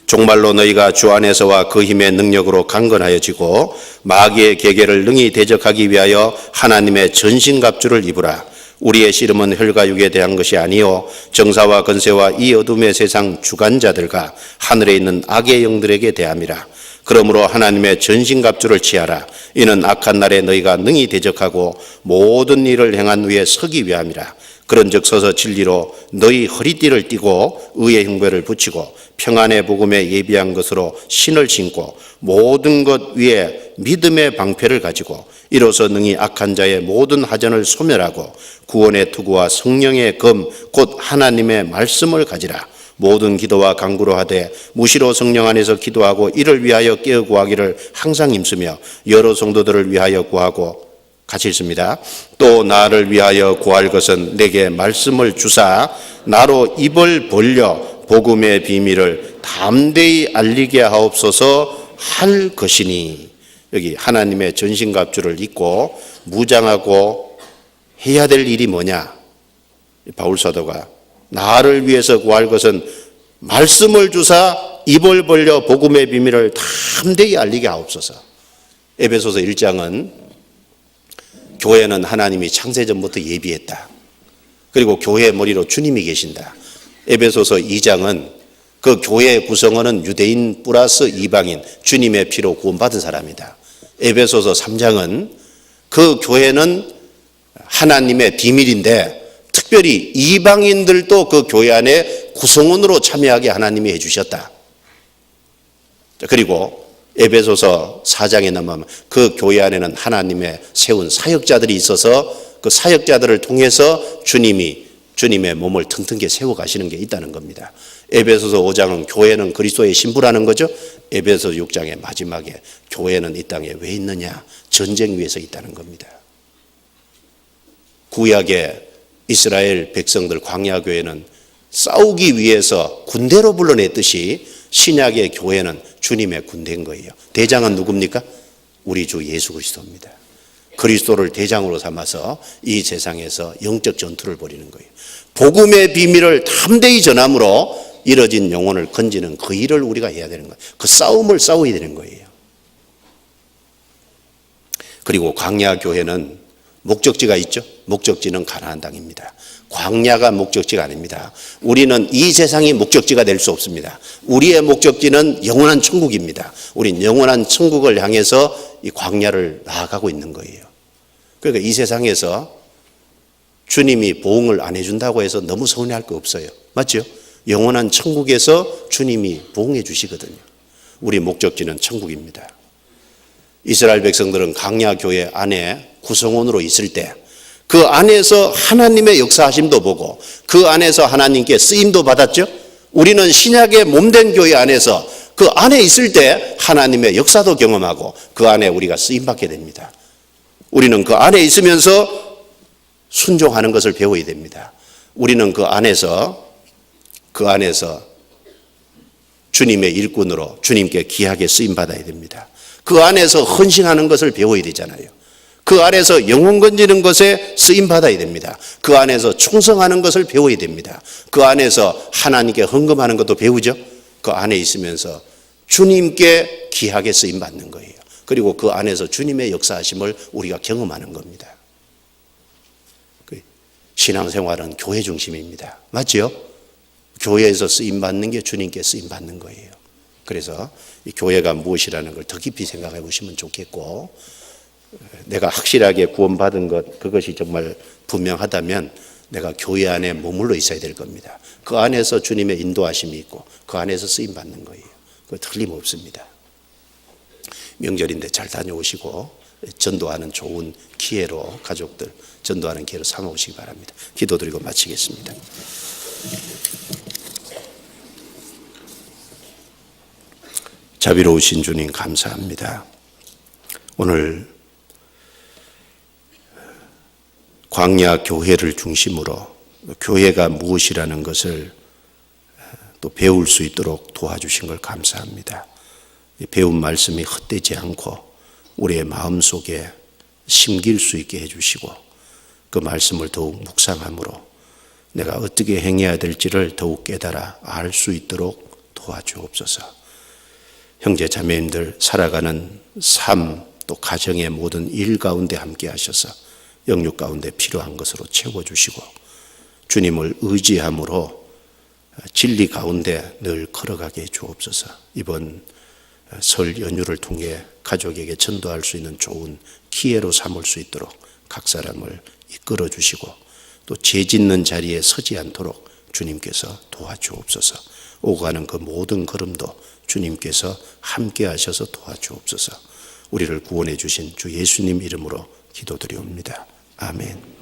종말로 너희가 주 안에서와 그 힘의 능력으로 강건하여지고 마귀의 계계를 능히 대적하기 위하여 하나님의 전신갑주를 입으라. 우리의 씨름은 혈과 육에 대한 것이 아니요 정사와 건세와 이 어둠의 세상 주관자들과 하늘에 있는 악의 영들에게 대함이라. 그러므로 하나님의 전신갑주를 취하라. 이는 악한 날에 너희가 능히 대적하고 모든 일을 행한 후에 서기 위함이라. 그런즉 서서 진리로 너희 허리띠를 띠고 의의 흉배를 붙이고 평안의 복음에 예비한 것으로 신을 신고 모든 것 위에 믿음의 방패를 가지고 이로써 능히 악한 자의 모든 하전을 소멸하고 구원의 투구와 성령의 검 곧 하나님의 말씀을 가지라. 모든 기도와 간구로 하되 무시로 성령 안에서 기도하고 이를 위하여 깨어 구하기를 항상 힘쓰며 여러 성도들을 위하여 구하고 같이 읽습니다. 또 나를 위하여 구할 것은 내게 말씀을 주사 나로 입을 벌려 복음의 비밀을 담대히 알리게 하옵소서 할 것이니. 여기 하나님의 전신갑주를 입고 무장하고 해야 될 일이 뭐냐? 바울 사도가 나를 위해서 구할 것은 말씀을 주사 입을 벌려 복음의 비밀을 담대히 알리게 하옵소서. 에베소서 1장은 교회는 하나님이 창세전부터 예비했다. 그리고 교회의 머리로 주님이 계신다. 에베소서 2장은 그 교회의 구성원은 유대인 플러스 이방인, 주님의 피로 구원받은 사람이다. 에베소서 3장은 그 교회는 하나님의 비밀인데 특별히 이방인들도 그 교회 안에 구성원으로 참여하게 하나님이 해주셨다. 그리고 에베소서 4장에 넘어가면 그 교회 안에는 하나님의 세운 사역자들이 있어서 그 사역자들을 통해서 주님의 몸을 튼튼하게 세워가시는 게 있다는 겁니다. 에베소서 5장은 교회는 그리스도의 신부라는 거죠. 에베소서 6장의 마지막에 교회는 이 땅에 왜 있느냐? 전쟁 위에서 있다는 겁니다. 구약의 이스라엘 백성들 광야교회는 싸우기 위해서 군대로 불러냈듯이 신약의 교회는 주님의 군대인 거예요. 대장은 누굽니까? 우리 주 예수 그리스도입니다. 그리스도를 대장으로 삼아서 이 세상에서 영적 전투를 벌이는 거예요. 복음의 비밀을 담대히 전함으로 잃어진 영혼을 건지는 그 일을 우리가 해야 되는 거예요. 그 싸움을 싸워야 되는 거예요. 그리고 광야교회는 목적지가 있죠. 목적지는 가나안 땅입니다. 광야가 목적지가 아닙니다. 우리는 이 세상이 목적지가 될 수 없습니다. 우리의 목적지는 영원한 천국입니다. 우린 영원한 천국을 향해서 이 광야를 나아가고 있는 거예요. 그러니까 이 세상에서 주님이 보응을 안 해준다고 해서 너무 서운해할 거 없어요. 맞죠? 영원한 천국에서 주님이 보응해 주시거든요. 우리 목적지는 천국입니다. 이스라엘 백성들은 광야교회 안에 구성원으로 있을 때 그 안에서 하나님의 역사하심도 보고 그 안에서 하나님께 쓰임도 받았죠. 우리는 신약의 몸된 교회 안에서 그 안에 있을 때 하나님의 역사도 경험하고 그 안에 우리가 쓰임받게 됩니다. 우리는 그 안에 있으면서 순종하는 것을 배워야 됩니다. 우리는 그 안에서 주님의 일꾼으로 주님께 귀하게 쓰임받아야 됩니다. 그 안에서 헌신하는 것을 배워야 되잖아요. 그 안에서 영혼 건지는 것에 쓰임받아야 됩니다. 그 안에서 충성하는 것을 배워야 됩니다. 그 안에서 하나님께 헌금하는 것도 배우죠. 그 안에 있으면서 주님께 귀하게 쓰임받는 거예요. 그리고 그 안에서 주님의 역사하심을 우리가 경험하는 겁니다. 신앙생활은 교회 중심입니다. 맞지요? 교회에서 쓰임받는 게 주님께 쓰임받는 거예요. 그래서 이 교회가 무엇이라는 걸 더 깊이 생각해 보시면 좋겠고, 내가 확실하게 구원받은 것, 그것이 정말 분명하다면 내가 교회 안에 머물러 있어야 될 겁니다. 그 안에서 주님의 인도하심이 있고 그 안에서 쓰임받는 거예요. 그거 틀림없습니다. 명절인데 잘 다녀오시고 전도하는 좋은 기회로, 가족들 전도하는 기회로 삼아오시기 바랍니다. 기도드리고 마치겠습니다. 자비로우신 주님 감사합니다. 오늘 광야 교회를 중심으로 교회가 무엇이라는 것을 또 배울 수 있도록 도와주신 걸 감사합니다. 배운 말씀이 헛되지 않고 우리의 마음속에 심길 수 있게 해주시고 그 말씀을 더욱 묵상함으로 내가 어떻게 행해야 될지를 더욱 깨달아 알 수 있도록 도와주옵소서. 형제 자매님들 살아가는 삶 또 가정의 모든 일 가운데 함께 하셔서 영육 가운데 필요한 것으로 채워주시고 주님을 의지함으로 진리 가운데 늘 걸어가게 주옵소서. 이번 설 연휴를 통해 가족에게 전도할 수 있는 좋은 기회로 삼을 수 있도록 각 사람을 이끌어 주시고 또 죄짓는 자리에 서지 않도록 주님께서 도와주옵소서. 오고 가는 그 모든 걸음도 주님께서 함께 하셔서 도와주옵소서. 우리를 구원해 주신 주 예수님 이름으로 기도드리옵니다. 아멘.